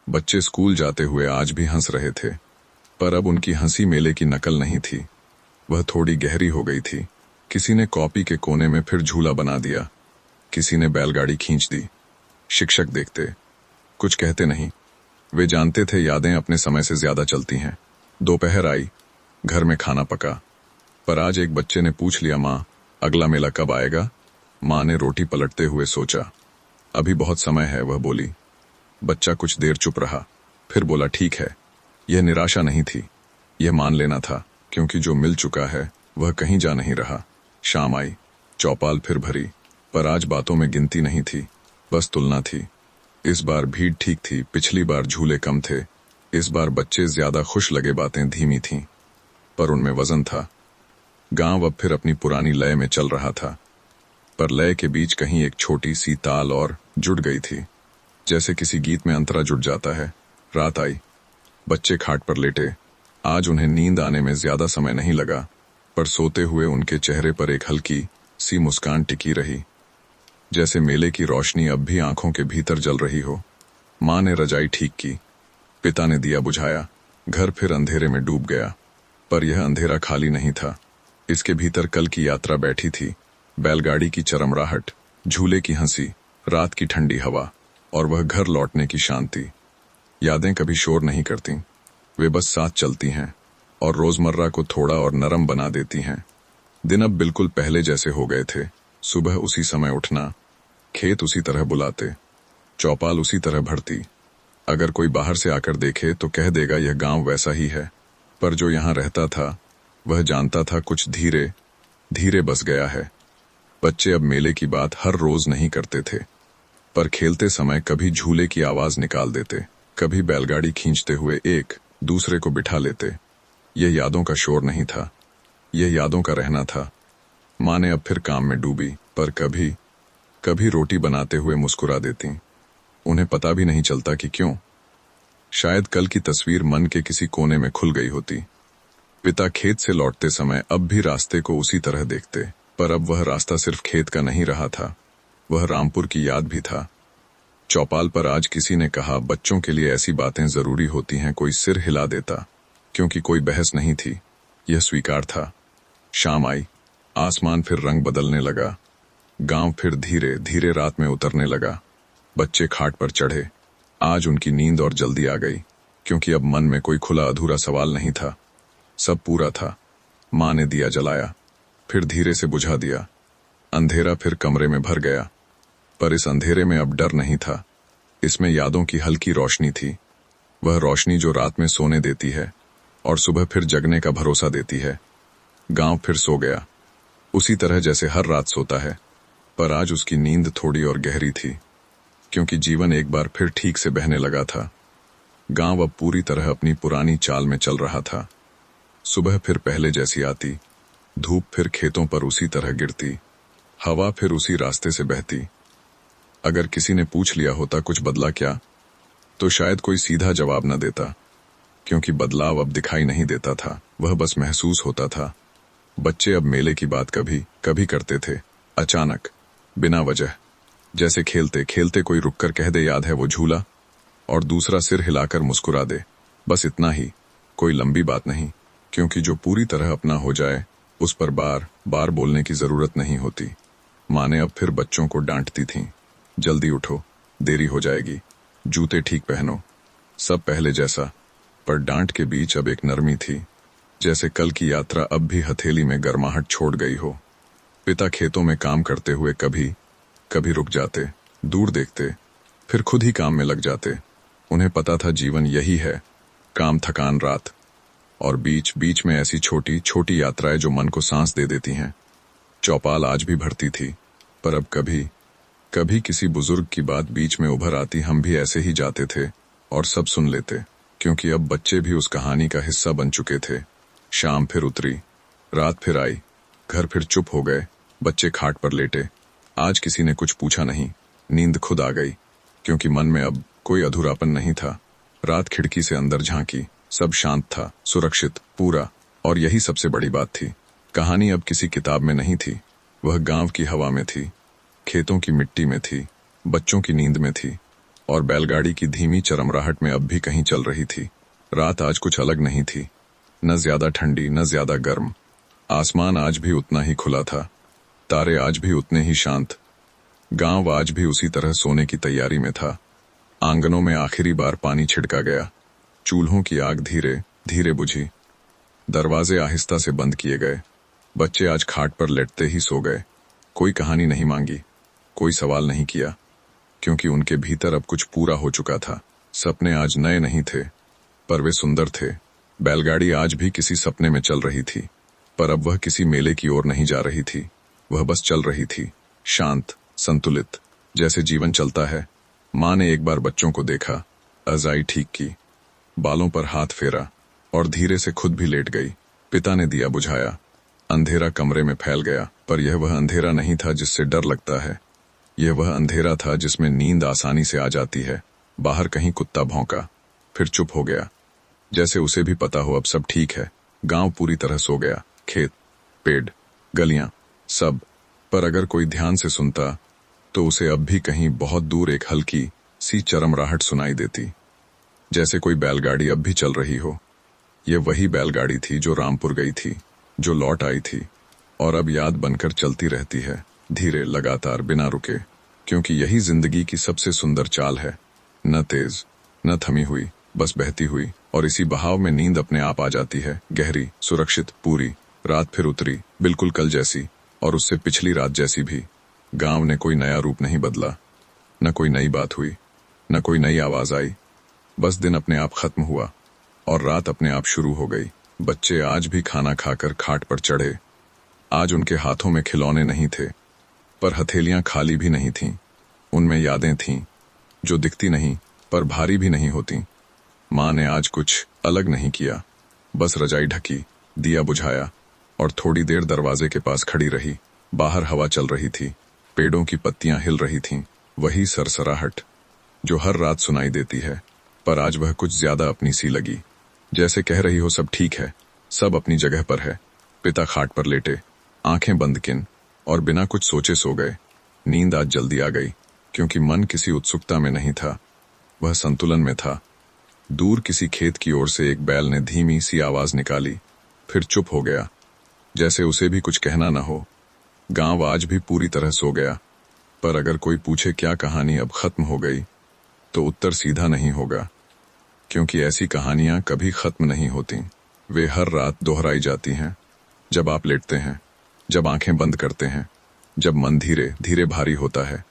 बच्चे स्कूल जाते हुए आज भी हंस रहे थे, पर अब उनकी हंसी मेले की नकल नहीं थी, वह थोड़ी गहरी हो गई थी। किसी ने कॉपी के कोने में फिर झूला बना दिया, किसी ने बैलगाड़ी खींच दी। शिक्षक देखते, कुछ कहते नहीं। वे जानते थे यादें अपने समय से ज्यादा चलती हैं। दोपहर आई, घर में खाना पका, पर आज एक बच्चे ने पूछ लिया, माँ अगला मेला कब आएगा? माँ ने रोटी पलटते हुए सोचा, अभी बहुत समय है, वह बोली। बच्चा कुछ देर चुप रहा, फिर बोला, ठीक है। यह निराशा नहीं थी, यह मान लेना था, क्योंकि जो मिल चुका है वह कहीं जा नहीं रहा। शाम आई, चौपाल फिर भरी, पर आज बातों में गिनती नहीं थी, बस तुलना थी। इस बार भीड़ ठीक थी, पिछली बार झूले कम थे, इस बार बच्चे ज्यादा खुश लगे, बातें धीमी थीं, पर उनमें वजन था। गांव अब फिर अपनी पुरानी लय में चल रहा था, पर लय के बीच कहीं एक छोटी सी ताल और जुड़ गई थी, जैसे किसी गीत में अंतरा जुड़ जाता है। रात आई, बच्चे खाट पर लेटे। आज उन्हें नींद आने में ज्यादा समय नहीं लगा, पर सोते हुए उनके चेहरे पर एक हल्की सी मुस्कान टिकी रही, जैसे मेले की रोशनी अब भी आंखों के भीतर जल रही हो। माँ ने रजाई ठीक की, पिता ने दिया बुझाया, घर फिर अंधेरे में डूब गया। पर यह अंधेरा खाली नहीं था, इसके भीतर कल की यात्रा बैठी थी। बैलगाड़ी की चरमराहट, झूले की हंसी, रात की ठंडी हवा, और वह घर लौटने की शांति। यादें कभी शोर नहीं करती, वे बस साथ चलती हैं और रोजमर्रा को थोड़ा और नरम बना देती हैं। दिन अब बिल्कुल पहले जैसे हो गए थे। सुबह उसी समय उठना, खेत उसी तरह बुलाते, चौपाल उसी तरह भरती। अगर कोई बाहर से आकर देखे तो कह देगा यह गांव वैसा ही है, पर जो यहाँ रहता था वह जानता था कुछ धीरे धीरे बस गया है। बच्चे अब मेले की बात हर रोज नहीं करते थे, पर खेलते समय कभी झूले की आवाज निकाल देते, कभी बैलगाड़ी खींचते हुए एक दूसरे को बिठा लेते। यह यादों का शोर नहीं था, यह यादों का रहना था। माँ ने अब फिर काम में डूबी, पर कभी कभी रोटी बनाते हुए मुस्कुरा देती। उन्हें पता भी नहीं चलता कि क्यों। शायद कल की तस्वीर मन के किसी कोने में खुल गई होती। पिता खेत से लौटते समय अब भी रास्ते को उसी तरह देखते, पर अब वह रास्ता सिर्फ खेत का नहीं रहा था, वह रामपुर की याद भी था। चौपाल पर आज किसी ने कहा, बच्चों के लिए ऐसी बातें जरूरी होती हैं। कोई सिर हिला देता, क्योंकि कोई बहस नहीं थी, यह स्वीकार था। शाम आई, आसमान फिर रंग बदलने लगा, गांव फिर धीरे धीरे रात में उतरने लगा। बच्चे खाट पर चढ़े। आज उनकी नींद और जल्दी आ गई, क्योंकि अब मन में कोई खुला अधूरा सवाल नहीं था, सब पूरा था। माँ ने दिया जलाया, फिर धीरे से बुझा दिया। अंधेरा फिर कमरे में भर गया, पर इस अंधेरे में अब डर नहीं था, इसमें यादों की हल्की रोशनी थी। वह रोशनी जो रात में सोने देती है और सुबह फिर जगने का भरोसा देती है। गांव फिर सो गया, उसी तरह जैसे हर रात सोता है, पर आज उसकी नींद थोड़ी और गहरी थी, क्योंकि जीवन एक बार फिर ठीक से बहने लगा था। गांव अब पूरी तरह अपनी पुरानी चाल में चल रहा था। सुबह फिर पहले जैसी आती, धूप फिर खेतों पर उसी तरह गिरती, हवा फिर उसी रास्ते से बहती। अगर किसी ने पूछ लिया होता कुछ बदला क्या, तो शायद कोई सीधा जवाब न देता, क्योंकि बदलाव अब दिखाई नहीं देता था, वह बस महसूस होता था। बच्चे अब मेले की बात कभी कभी करते थे, अचानक, बिना वजह। जैसे खेलते खेलते कोई रुककर कह दे याद है वो झूला, और दूसरा सिर हिलाकर मुस्कुरा दे। बस इतना ही, कोई लंबी बात नहीं, क्योंकि जो पूरी तरह अपना हो जाए उस पर बार बार बोलने की जरूरत नहीं होती। माँ ने अब फिर बच्चों को डांटती थीं, जल्दी उठो, देरी हो जाएगी, जूते ठीक पहनो, सब पहले जैसा। पर डांट के बीच अब एक नरमी थी, जैसे कल की यात्रा अब भी हथेली में गर्माहट छोड़ गई हो। पिता खेतों में काम करते हुए कभी कभी रुक जाते, दूर देखते, फिर खुद ही काम में लग जाते। उन्हें पता था जीवन यही है, काम, थकान, रात, और बीच बीच में ऐसी छोटी छोटी यात्राएं जो मन को सांस दे देती हैं। चौपाल आज भी भरती थी, पर अब कभी कभी किसी बुजुर्ग की बात बीच में उभर आती, हम भी ऐसे ही जाते थे और सब सुन लेते, क्योंकि अब बच्चे भी उस कहानी का हिस्सा बन चुके थे। शाम फिर उतरी, रात फिर आई, घर फिर चुप हो गए, बच्चे खाट पर लेटे। आज किसी ने कुछ पूछा नहीं, नींद खुद आ गई, क्योंकि मन में अब कोई अधूरापन नहीं था। रात खिड़की से अंदर झांकी, सब शांत था, सुरक्षित, पूरा। और यही सबसे बड़ी बात थी, कहानी अब किसी किताब में नहीं थी, वह गांव की हवा में थी, खेतों की मिट्टी में थी, बच्चों की नींद में थी, और बैलगाड़ी की धीमी चरमराहट में अब भी कहीं चल रही थी। रात आज कुछ अलग नहीं थी, न ज्यादा ठंडी न ज्यादा गर्म। आसमान आज भी उतना ही खुला था, तारे आज भी उतने ही शांत। गांव आज भी उसी तरह सोने की तैयारी में था। आंगनों में आखिरी बार पानी छिड़का गया, चूल्हों की आग धीरे धीरे बुझी, दरवाजे आहिस्ता से बंद किए गए। बच्चे आज खाट पर लेटते ही सो गए। कोई कहानी नहीं मांगी, कोई सवाल नहीं किया, क्योंकि उनके भीतर अब कुछ पूरा हो चुका था। सपने आज नए नहीं थे, पर वे सुंदर थे। बैलगाड़ी आज भी किसी सपने में चल रही थी, पर अब वह किसी मेले की ओर नहीं जा रही थी, वह बस चल रही थी, शांत, संतुलित, जैसे जीवन चलता है। माँ ने एक बार बच्चों को देखा, अजाई ठीक की, बालों पर हाथ फेरा और धीरे से खुद भी लेट गई। पिता ने दिया बुझाया, अंधेरा कमरे में फैल गया, पर यह वह अंधेरा नहीं था जिससे डर लगता है। यह वह अंधेरा था जिसमें नींद आसानी से आ जाती है। बाहर कहीं कुत्ता भौंका, फिर चुप हो गया, जैसे उसे भी पता हो अब सब ठीक है। गांव पूरी तरह सो गया, खेत, पेड़, गलियां, सब। पर अगर कोई ध्यान से सुनता तो उसे अब भी कहीं बहुत दूर एक हल्की सी चरमराहट सुनाई देती, जैसे कोई बैलगाड़ी अब भी चल रही हो। यह वही बैलगाड़ी थी जो रामपुर गई थी, जो लौट आई थी, और अब याद बनकर चलती रहती है, धीरे, लगातार, बिना रुके, क्योंकि यही जिंदगी की सबसे सुंदर चाल है। न तेज न थमी हुई, बस बहती हुई, और इसी बहाव में नींद अपने आप आ जाती है, गहरी, सुरक्षित, पूरी। रात फिर उतरी, बिल्कुल कल जैसी, और उससे पिछली रात जैसी भी। गांव ने कोई नया रूप नहीं बदला, न कोई नई बात हुई, न कोई नई आवाज आई। बस दिन अपने आप खत्म हुआ और रात अपने आप शुरू हो गई। बच्चे आज भी खाना खाकर खाट पर चढ़े। आज उनके हाथों में खिलौने नहीं थे, पर हथेलियां खाली भी नहीं थीं। उनमें यादें थीं, जो दिखती नहीं पर भारी भी नहीं होती। माँ ने आज कुछ अलग नहीं किया, बस रजाई ढकी, दिया बुझाया और थोड़ी देर दरवाजे के पास खड़ी रही। बाहर हवा चल रही थी, पेड़ों की पत्तियां हिल रही थीं, वही सरसराहट जो हर रात सुनाई देती है, पर आज वह कुछ ज्यादा अपनी सी लगी, जैसे कह रही हो सब ठीक है, सब अपनी जगह पर है। पिता खाट पर लेटे, आंखें बंद किन, और बिना कुछ सोचे सो गए। नींद आज जल्दी आ गई, क्योंकि मन किसी उत्सुकता में नहीं था, वह संतुलन में था। दूर किसी खेत की ओर से एक बैल ने धीमी सी आवाज निकाली, फिर चुप हो गया, जैसे उसे भी कुछ कहना न हो। गांव आज भी पूरी तरह सो गया, पर अगर कोई पूछे क्या कहानी अब खत्म हो गई, तो उत्तर सीधा नहीं होगा, क्योंकि ऐसी कहानियां कभी खत्म नहीं होती। वे हर रात दोहराई जाती हैं, जब आप लेटते हैं, जब आंखें बंद करते हैं, जब मन धीरे धीरे भारी होता है।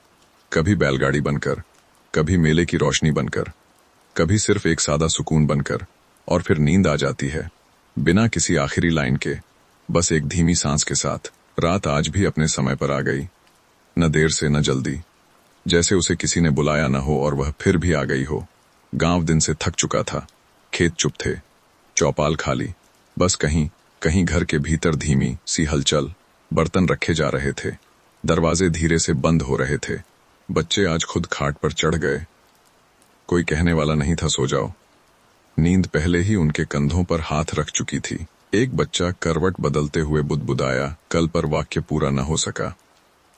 कभी बैलगाड़ी बनकर, कभी मेले की रोशनी बनकर, कभी सिर्फ एक सादा सुकून बनकर, और फिर नींद आ जाती है, बिना किसी आखिरी लाइन के, बस एक धीमी सांस के साथ। रात आज भी अपने समय पर आ गई, न देर से न जल्दी, जैसे उसे किसी ने बुलाया न हो और वह फिर भी आ गई हो। गांव दिन से थक चुका था, खेत चुप थे, चौपाल खाली, बस कहीं कहीं घर के भीतर धीमी सी हलचल। बर्तन रखे जा रहे थे, दरवाजे धीरे से बंद हो रहे थे। बच्चे आज खुद खाट पर चढ़ गए, कोई कहने वाला नहीं था सो जाओ। नींद पहले ही उनके कंधों पर हाथ रख चुकी थी। एक बच्चा करवट बदलते हुए बुदबुदाया, कल पर वाक्य पूरा न हो सका।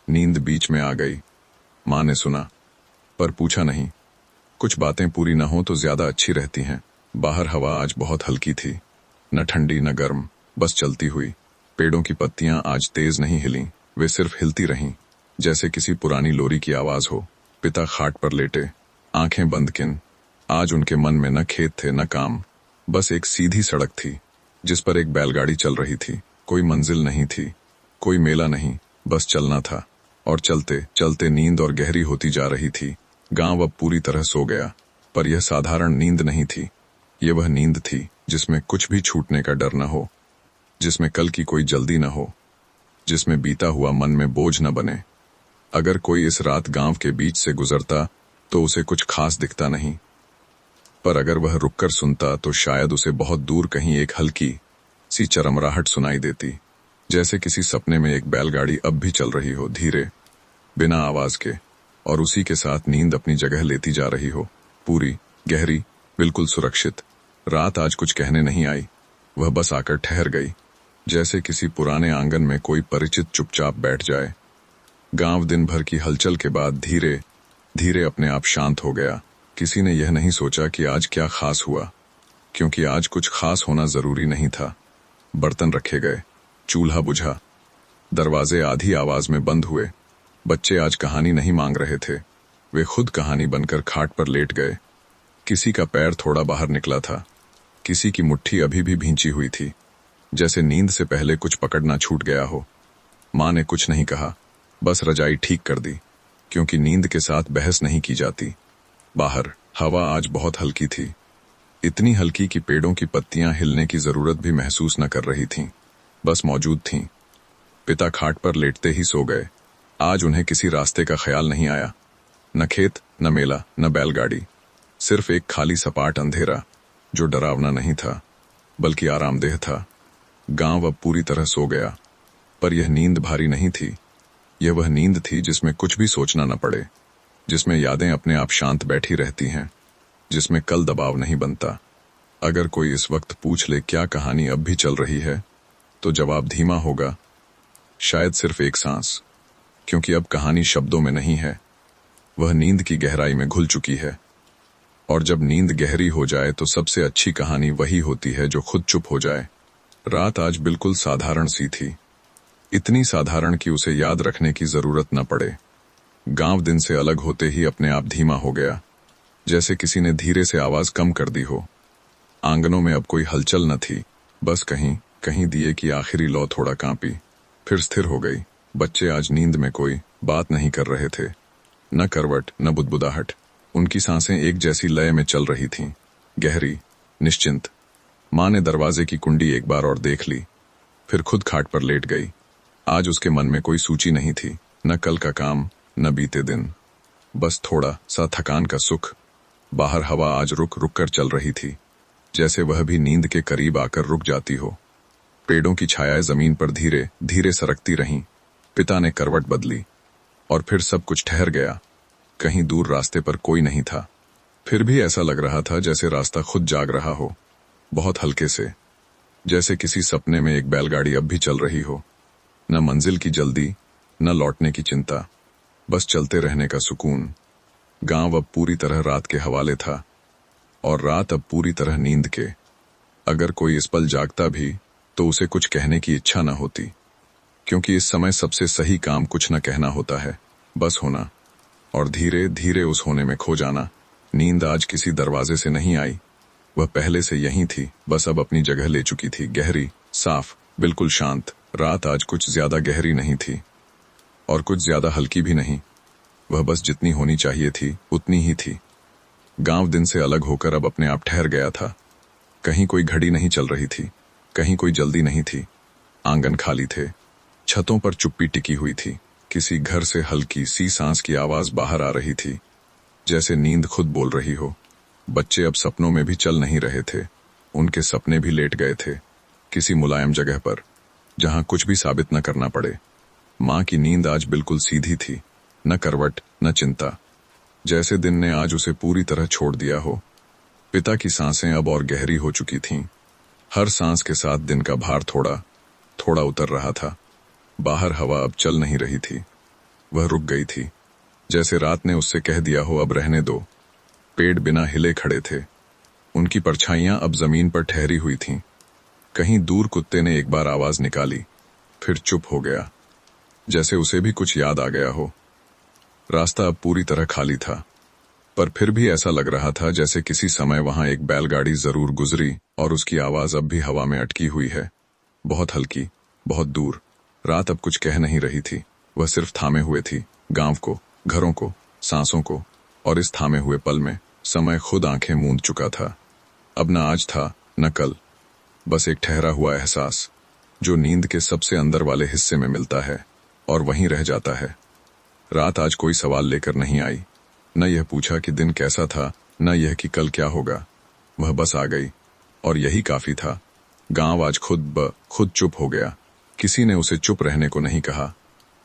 नींद बीच में आ गई, माँ ने सुना, पर पूछा नहीं। कुछ बातें पूरी न हो तो ज्यादा अच्छी रहती हैं। बाहर हवा आज बहुत हल्की थी, न ठंडी न गर्म, बस चलती हुई। पेड़ों की पत्तियां आज तेज नहीं हिलीं, वे सिर्फ हिलती रहीं, जैसे किसी पुरानी लोरी की आवाज हो। पिता खाट पर लेटे, आंखें बंद किन। आज उनके मन में न खेत थे न काम, बस एक सीधी सड़क थी जिस पर एक बैलगाड़ी चल रही थी। कोई मंजिल नहीं थी, कोई मेला नहीं, बस चलना था। और चलते चलते नींद और गहरी होती जा रही थी। गांव अब पूरी तरह सो गया, पर यह साधारण नींद नहीं थी। ये वह नींद थी जिसमें कुछ भी छूटने का डर न हो, जिसमें कल की कोई जल्दी न हो, जिसमें बीता हुआ मन में बोझ न बने। अगर कोई इस रात गांव के बीच से गुजरता तो उसे कुछ खास दिखता नहीं, पर अगर वह रुककर सुनता तो शायद उसे बहुत दूर कहीं एक हल्की सी चरमराहट सुनाई देती, जैसे किसी सपने में एक बैलगाड़ी अब भी चल रही हो, धीरे, बिना आवाज के, और उसी के साथ नींद अपनी जगह लेती जा रही हो, पूरी, गहरी, बिल्कुल सुरक्षित। रात आज कुछ कहने नहीं आई, वह बस आकर ठहर गई, जैसे किसी पुराने आंगन में कोई परिचित चुपचाप बैठ जाए। गांव दिन भर की हलचल के बाद धीरे धीरे अपने आप शांत हो गया। किसी ने यह नहीं सोचा कि आज क्या खास हुआ, क्योंकि आज कुछ खास होना जरूरी नहीं था। बर्तन रखे गए, चूल्हा बुझा, दरवाजे आधी आवाज में बंद हुए। बच्चे आज कहानी नहीं मांग रहे थे, वे खुद कहानी बनकर खाट पर लेट गए। किसी का पैर थोड़ा बाहर निकला था, किसी की मुट्ठी अभी भी भींची हुई थी, जैसे नींद से पहले कुछ पकड़ना छूट गया हो। माँ ने कुछ नहीं कहा, बस रजाई ठीक कर दी, क्योंकि नींद के साथ बहस नहीं की जाती। बाहर हवा आज बहुत हल्की थी, इतनी हल्की कि पेड़ों की पत्तियां हिलने की जरूरत भी महसूस न कर रही थीं, बस मौजूद थीं। पिता खाट पर लेटते ही सो गए। आज उन्हें किसी रास्ते का ख्याल नहीं आया, न खेत, न मेला, न बैलगाड़ी, सिर्फ एक खाली सपाट अंधेरा जो डरावना नहीं था बल्कि आरामदेह था। गांव अब पूरी तरह सो गया, पर यह नींद भारी नहीं थी। यह वह नींद थी जिसमें कुछ भी सोचना न पड़े, जिसमें यादें अपने आप शांत बैठी रहती हैं, जिसमें कल दबाव नहीं बनता। अगर कोई इस वक्त पूछ ले क्या कहानी अब भी चल रही है, तो जवाब धीमा होगा, शायद सिर्फ एक सांस, क्योंकि अब कहानी शब्दों में नहीं है, वह नींद की गहराई में घुल चुकी है। और जब नींद गहरी हो जाए तो सबसे अच्छी कहानी वही होती है जो खुद चुप हो जाए। रात आज बिल्कुल साधारण सी थी, इतनी साधारण कि उसे याद रखने की जरूरत न पड़े। गांव दिन से अलग होते ही अपने आप धीमा हो गया, जैसे किसी ने धीरे से आवाज कम कर दी हो। आंगनों में अब कोई हलचल न थी, बस कहीं कहीं दिए की आखिरी लौ थोड़ा कांपी, फिर स्थिर हो गई। बच्चे आज नींद में कोई बात नहीं कर रहे थे, न करवट न बुदबुदाहट। उनकी सांसें एक जैसी लय में चल रही थीं, गहरी, निश्चिंत। माँ ने दरवाजे की कुंडी एक बार और देख ली, फिर खुद खाट पर लेट गई। आज उसके मन में कोई सूची नहीं थी, न कल का काम न बीते दिन, बस थोड़ा सा थकान का सुख। बाहर हवा आज रुक रुक कर चल रही थी, जैसे वह भी नींद के करीब आकर रुक जाती हो। पेड़ों की छायाएं जमीन पर धीरे धीरे सरकती रहीं। पिता ने करवट बदली और फिर सब कुछ ठहर गया। कहीं दूर रास्ते पर कोई नहीं था, फिर भी ऐसा लग रहा था जैसे रास्ता खुद जाग रहा हो, बहुत हल्के से, जैसे किसी सपने में एक बैलगाड़ी अब भी चल रही हो। न मंजिल की जल्दी, न लौटने की चिंता, बस चलते रहने का सुकून। गांव अब पूरी तरह रात के हवाले था, और रात अब पूरी तरह नींद के। अगर कोई इस पल जागता भी तो उसे कुछ कहने की इच्छा न होती, क्योंकि इस समय सबसे सही काम कुछ न कहना होता है, बस होना, और धीरे धीरे उस होने में खो जाना। नींद आज किसी दरवाजे से नहीं आई, वह पहले से यहीं थी, बस अब अपनी जगह ले चुकी थी, गहरी, साफ, बिल्कुल शांत। रात आज कुछ ज्यादा गहरी नहीं थी और कुछ ज्यादा हल्की भी नहीं, वह बस जितनी होनी चाहिए थी उतनी ही थी। गांव दिन से अलग होकर अब अपने आप ठहर गया था। कहीं कोई घड़ी नहीं चल रही थी, कहीं कोई जल्दी नहीं थी। आंगन खाली थे, छतों पर चुप्पी टिकी हुई थी। किसी घर से हल्की सी सांस की आवाज बाहर आ रही थी, जैसे नींद खुद बोल रही हो। बच्चे अब सपनों में भी चल नहीं रहे थे, उनके सपने भी लेट गए थे, किसी मुलायम जगह पर, जहां कुछ भी साबित न करना पड़े। माँ की नींद आज बिल्कुल सीधी थी, न करवट न चिंता, जैसे दिन ने आज उसे पूरी तरह छोड़ दिया हो। पिता की सांसें अब और गहरी हो चुकी थीं, हर सांस के साथ दिन का भार थोड़ा थोड़ा उतर रहा था। बाहर हवा अब चल नहीं रही थी, वह रुक गई थी, जैसे रात ने उससे कह दिया हो अब रहने दो। पेड़ बिना हिले खड़े थे, उनकी परछाइयां अब जमीन पर ठहरी हुई थीं। कहीं दूर कुत्ते ने एक बार आवाज निकाली, फिर चुप हो गया, जैसे उसे भी कुछ याद आ गया हो। रास्ता अब पूरी तरह खाली था, पर फिर भी ऐसा लग रहा था जैसे किसी समय वहां एक बैलगाड़ी जरूर गुजरी और उसकी आवाज अब भी हवा में अटकी हुई है, बहुत हल्की, बहुत दूर। रात अब कुछ कह नहीं रही थी, वह सिर्फ थामे हुए थी, गांव को, घरों को, सांसों को। और इस थामे हुए पल में समय खुद आंखें मूंद चुका था। अब न आज था न कल, बस एक ठहरा हुआ एहसास जो नींद के सबसे अंदर वाले हिस्से में मिलता है और वहीं रह जाता है। रात आज कोई सवाल लेकर नहीं आई, न यह पूछा कि दिन कैसा था, न यह कि कल क्या होगा। वह बस आ गई और यही काफी था। गांव आज खुद चुप हो गया। किसी ने उसे चुप रहने को नहीं कहा,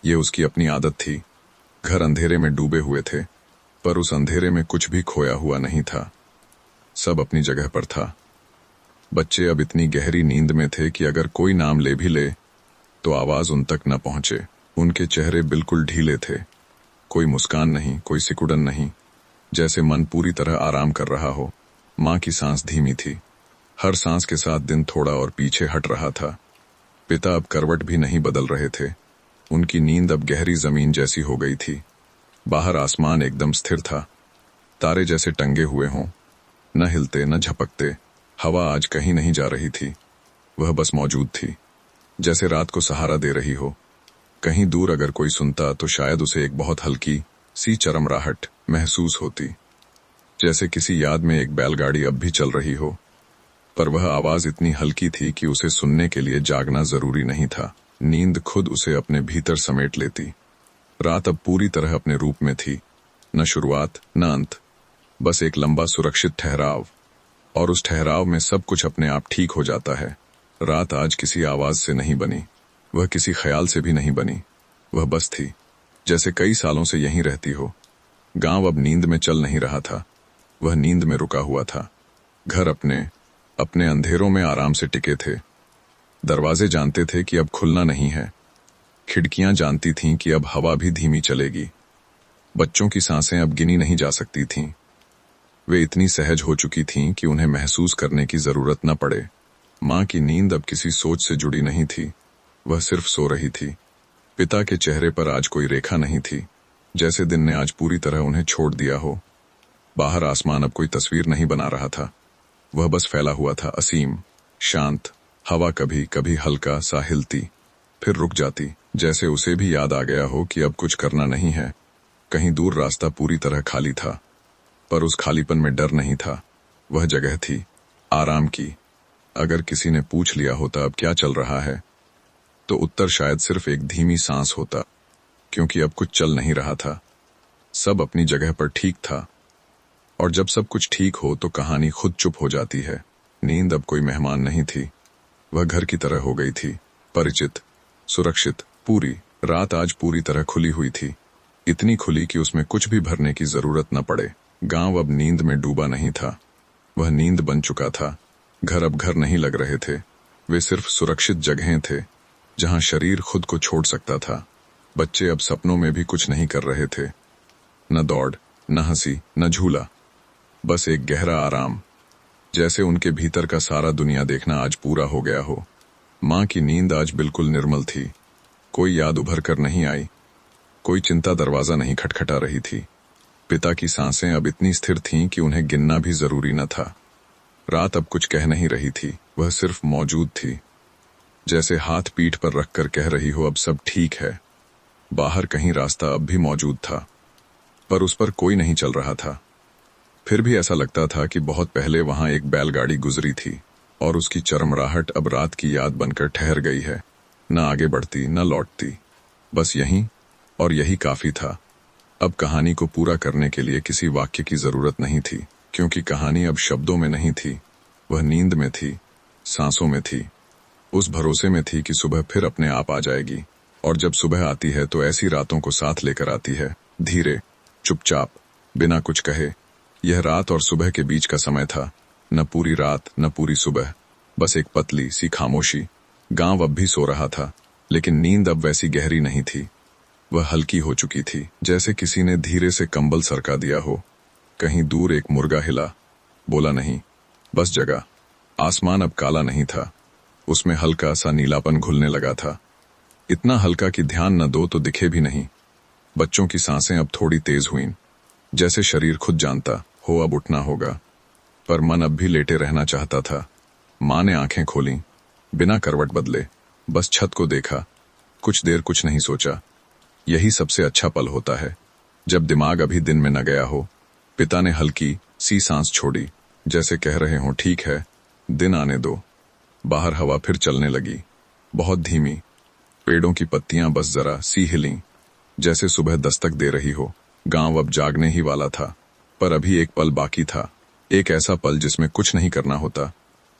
ये उसकी अपनी आदत थी। घर अंधेरे में डूबे हुए थे, पर उस अंधेरे में कुछ भी खोया हुआ नहीं था, सब अपनी जगह पर था। बच्चे अब इतनी गहरी नींद में थे कि अगर कोई नाम ले भी ले तो आवाज उन तक न पहुंचे। उनके चेहरे बिल्कुल ढीले थे, कोई मुस्कान नहीं, कोई सिकुड़न नहीं, जैसे मन पूरी तरह आराम कर रहा हो। माँ की सांस धीमी थी, हर सांस के साथ दिन थोड़ा और पीछे हट रहा था। पिता अब करवट भी नहीं बदल रहे थे, उनकी नींद अब गहरी जमीन जैसी हो गई थी। बाहर आसमान एकदम स्थिर था, तारे जैसे टंगे हुए हों, न हिलते न झपकते। हवा आज कहीं नहीं जा रही थी, वह बस मौजूद थी, जैसे रात को सहारा दे रही हो। कहीं दूर अगर कोई सुनता तो शायद उसे एक बहुत हल्की सी चरमराहट महसूस होती, जैसे किसी याद में एक बैलगाड़ी अब भी चल रही हो। पर वह आवाज इतनी हल्की थी कि उसे सुनने के लिए जागना जरूरी नहीं था, नींद खुद उसे अपने भीतर समेट लेती। रात अब पूरी तरह अपने रूप में थी, न शुरुआत न अंत, बस एक लंबा सुरक्षित ठहराव। और उस ठहराव में सब कुछ अपने आप ठीक हो जाता है। रात आज किसी आवाज से नहीं बनी, वह किसी ख्याल से भी नहीं बनी, वह बस थी, जैसे कई सालों से यहीं रहती हो। गांव अब नींद में चल नहीं रहा था, वह नींद में रुका हुआ था। घर अपने अंधेरों में आराम से टिके थे। दरवाजे जानते थे कि अब खुलना नहीं है, खिड़कियां जानती थीं कि अब हवा भी धीमी चलेगी। बच्चों की सांसें अब गिनी नहीं जा सकती थीं, वे इतनी सहज हो चुकी थीं कि उन्हें महसूस करने की जरूरत न पड़े। माँ की नींद अब किसी सोच से जुड़ी नहीं थी, वह सिर्फ सो रही थी। पिता के चेहरे पर आज कोई रेखा नहीं थी, जैसे दिन ने आज पूरी तरह उन्हें छोड़ दिया हो। बाहर आसमान अब कोई तस्वीर नहीं बना रहा था, वह बस फैला हुआ था, असीम, शांत। हवा कभी कभी हल्का सा हिलती, फिर रुक जाती, जैसे उसे भी याद आ गया हो कि अब कुछ करना नहीं है। कहीं दूर रास्ता पूरी तरह खाली था, पर उस खालीपन में डर नहीं था, वह जगह थी आराम की। अगर किसी ने पूछ लिया होता अब क्या चल रहा है, तो उत्तर शायद सिर्फ एक धीमी सांस होता, क्योंकि अब कुछ चल नहीं रहा था, सब अपनी जगह पर ठीक था। और जब सब कुछ ठीक हो तो कहानी खुद चुप हो जाती है। नींद अब कोई मेहमान नहीं थी, वह घर की तरह हो गई थी, परिचित, सुरक्षित। पूरी रात आज पूरी तरह खुली हुई थी, इतनी खुली कि उसमें कुछ भी भरने की जरूरत न पड़े। गांव अब नींद में डूबा नहीं था, वह नींद बन चुका था। घर अब घर नहीं लग रहे थे, वे सिर्फ सुरक्षित जगहें थे जहां शरीर खुद को छोड़ सकता था। बच्चे अब सपनों में भी कुछ नहीं कर रहे थे, न दौड़, न हंसी, न झूला, बस एक गहरा आराम, जैसे उनके भीतर का सारा दुनिया देखना आज पूरा हो गया हो। माँ की नींद आज बिल्कुल निर्मल थी, कोई याद उभर कर नहीं आई, कोई चिंता दरवाजा नहीं खटखटा रही थी। पिता की सांसें अब इतनी स्थिर थीं कि उन्हें गिनना भी जरूरी न था। रात अब कुछ कह नहीं रही थी, वह सिर्फ मौजूद थी, जैसे हाथ पीठ पर रखकर कह रही हो अब सब ठीक है। बाहर कहीं रास्ता अब भी मौजूद था, पर उस पर कोई नहीं चल रहा था। फिर भी ऐसा लगता था कि बहुत पहले वहां एक बैलगाड़ी गुजरी थी और उसकी चरमराहट अब रात की याद बनकर ठहर गई है, न आगे बढ़ती न लौटती, बस यहीं, और यही काफी था। अब कहानी को पूरा करने के लिए किसी वाक्य की जरूरत नहीं थी, क्योंकि कहानी अब शब्दों में नहीं थी, वह नींद में थी, सांसों में थी, उस भरोसे में थी कि सुबह फिर अपने आप आ जाएगी। और जब सुबह आती है तो ऐसी रातों को साथ लेकर आती है, धीरे, चुपचाप, बिना कुछ कहे। यह रात और सुबह के बीच का समय था, न पूरी रात न पूरी सुबह, बस एक पतली सी खामोशी। गांव अब भी सो रहा था, लेकिन नींद अब वैसी गहरी नहीं थी। वह हल्की हो चुकी थी, जैसे किसी ने धीरे से कंबल सरका दिया हो। कहीं दूर एक मुर्गा हिला, बोला नहीं, बस जगा। आसमान अब काला नहीं था, उसमें हल्का सा नीलापन घुलने लगा था, इतना हल्का कि ध्यान न दो तो दिखे भी नहीं। बच्चों की सांसें अब थोड़ी तेज हुईं, जैसे शरीर खुद जानता हो अब उठना होगा, पर मन अब भी लेटे रहना चाहता था। माँ ने आंखें खोलीं, बिना करवट बदले, बस छत को देखा, कुछ देर कुछ नहीं सोचा। यही सबसे अच्छा पल होता है, जब दिमाग अभी दिन में न गया हो। पिता ने हल्की सी सांस छोड़ी, जैसे कह रहे हों, ठीक है, दिन आने दो। बाहर हवा फिर चलने लगी, बहुत धीमी। पेड़ों की पत्तियां बस जरा सी हिलीं, जैसे सुबह दस्तक दे रही हो। गांव अब जागने ही वाला था, पर अभी एक पल बाकी था, एक ऐसा पल जिसमें कुछ नहीं करना होता,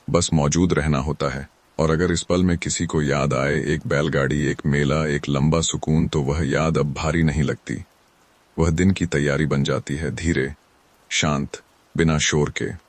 बस मौजूद रहना होता है। और अगर इस पल में किसी को याद आए एक बैलगाड़ी, एक मेला, एक लंबा सुकून, तो वह याद अब भारी नहीं लगती। वह दिन की तैयारी बन जाती है, धीरे, शांत, बिना शोर के।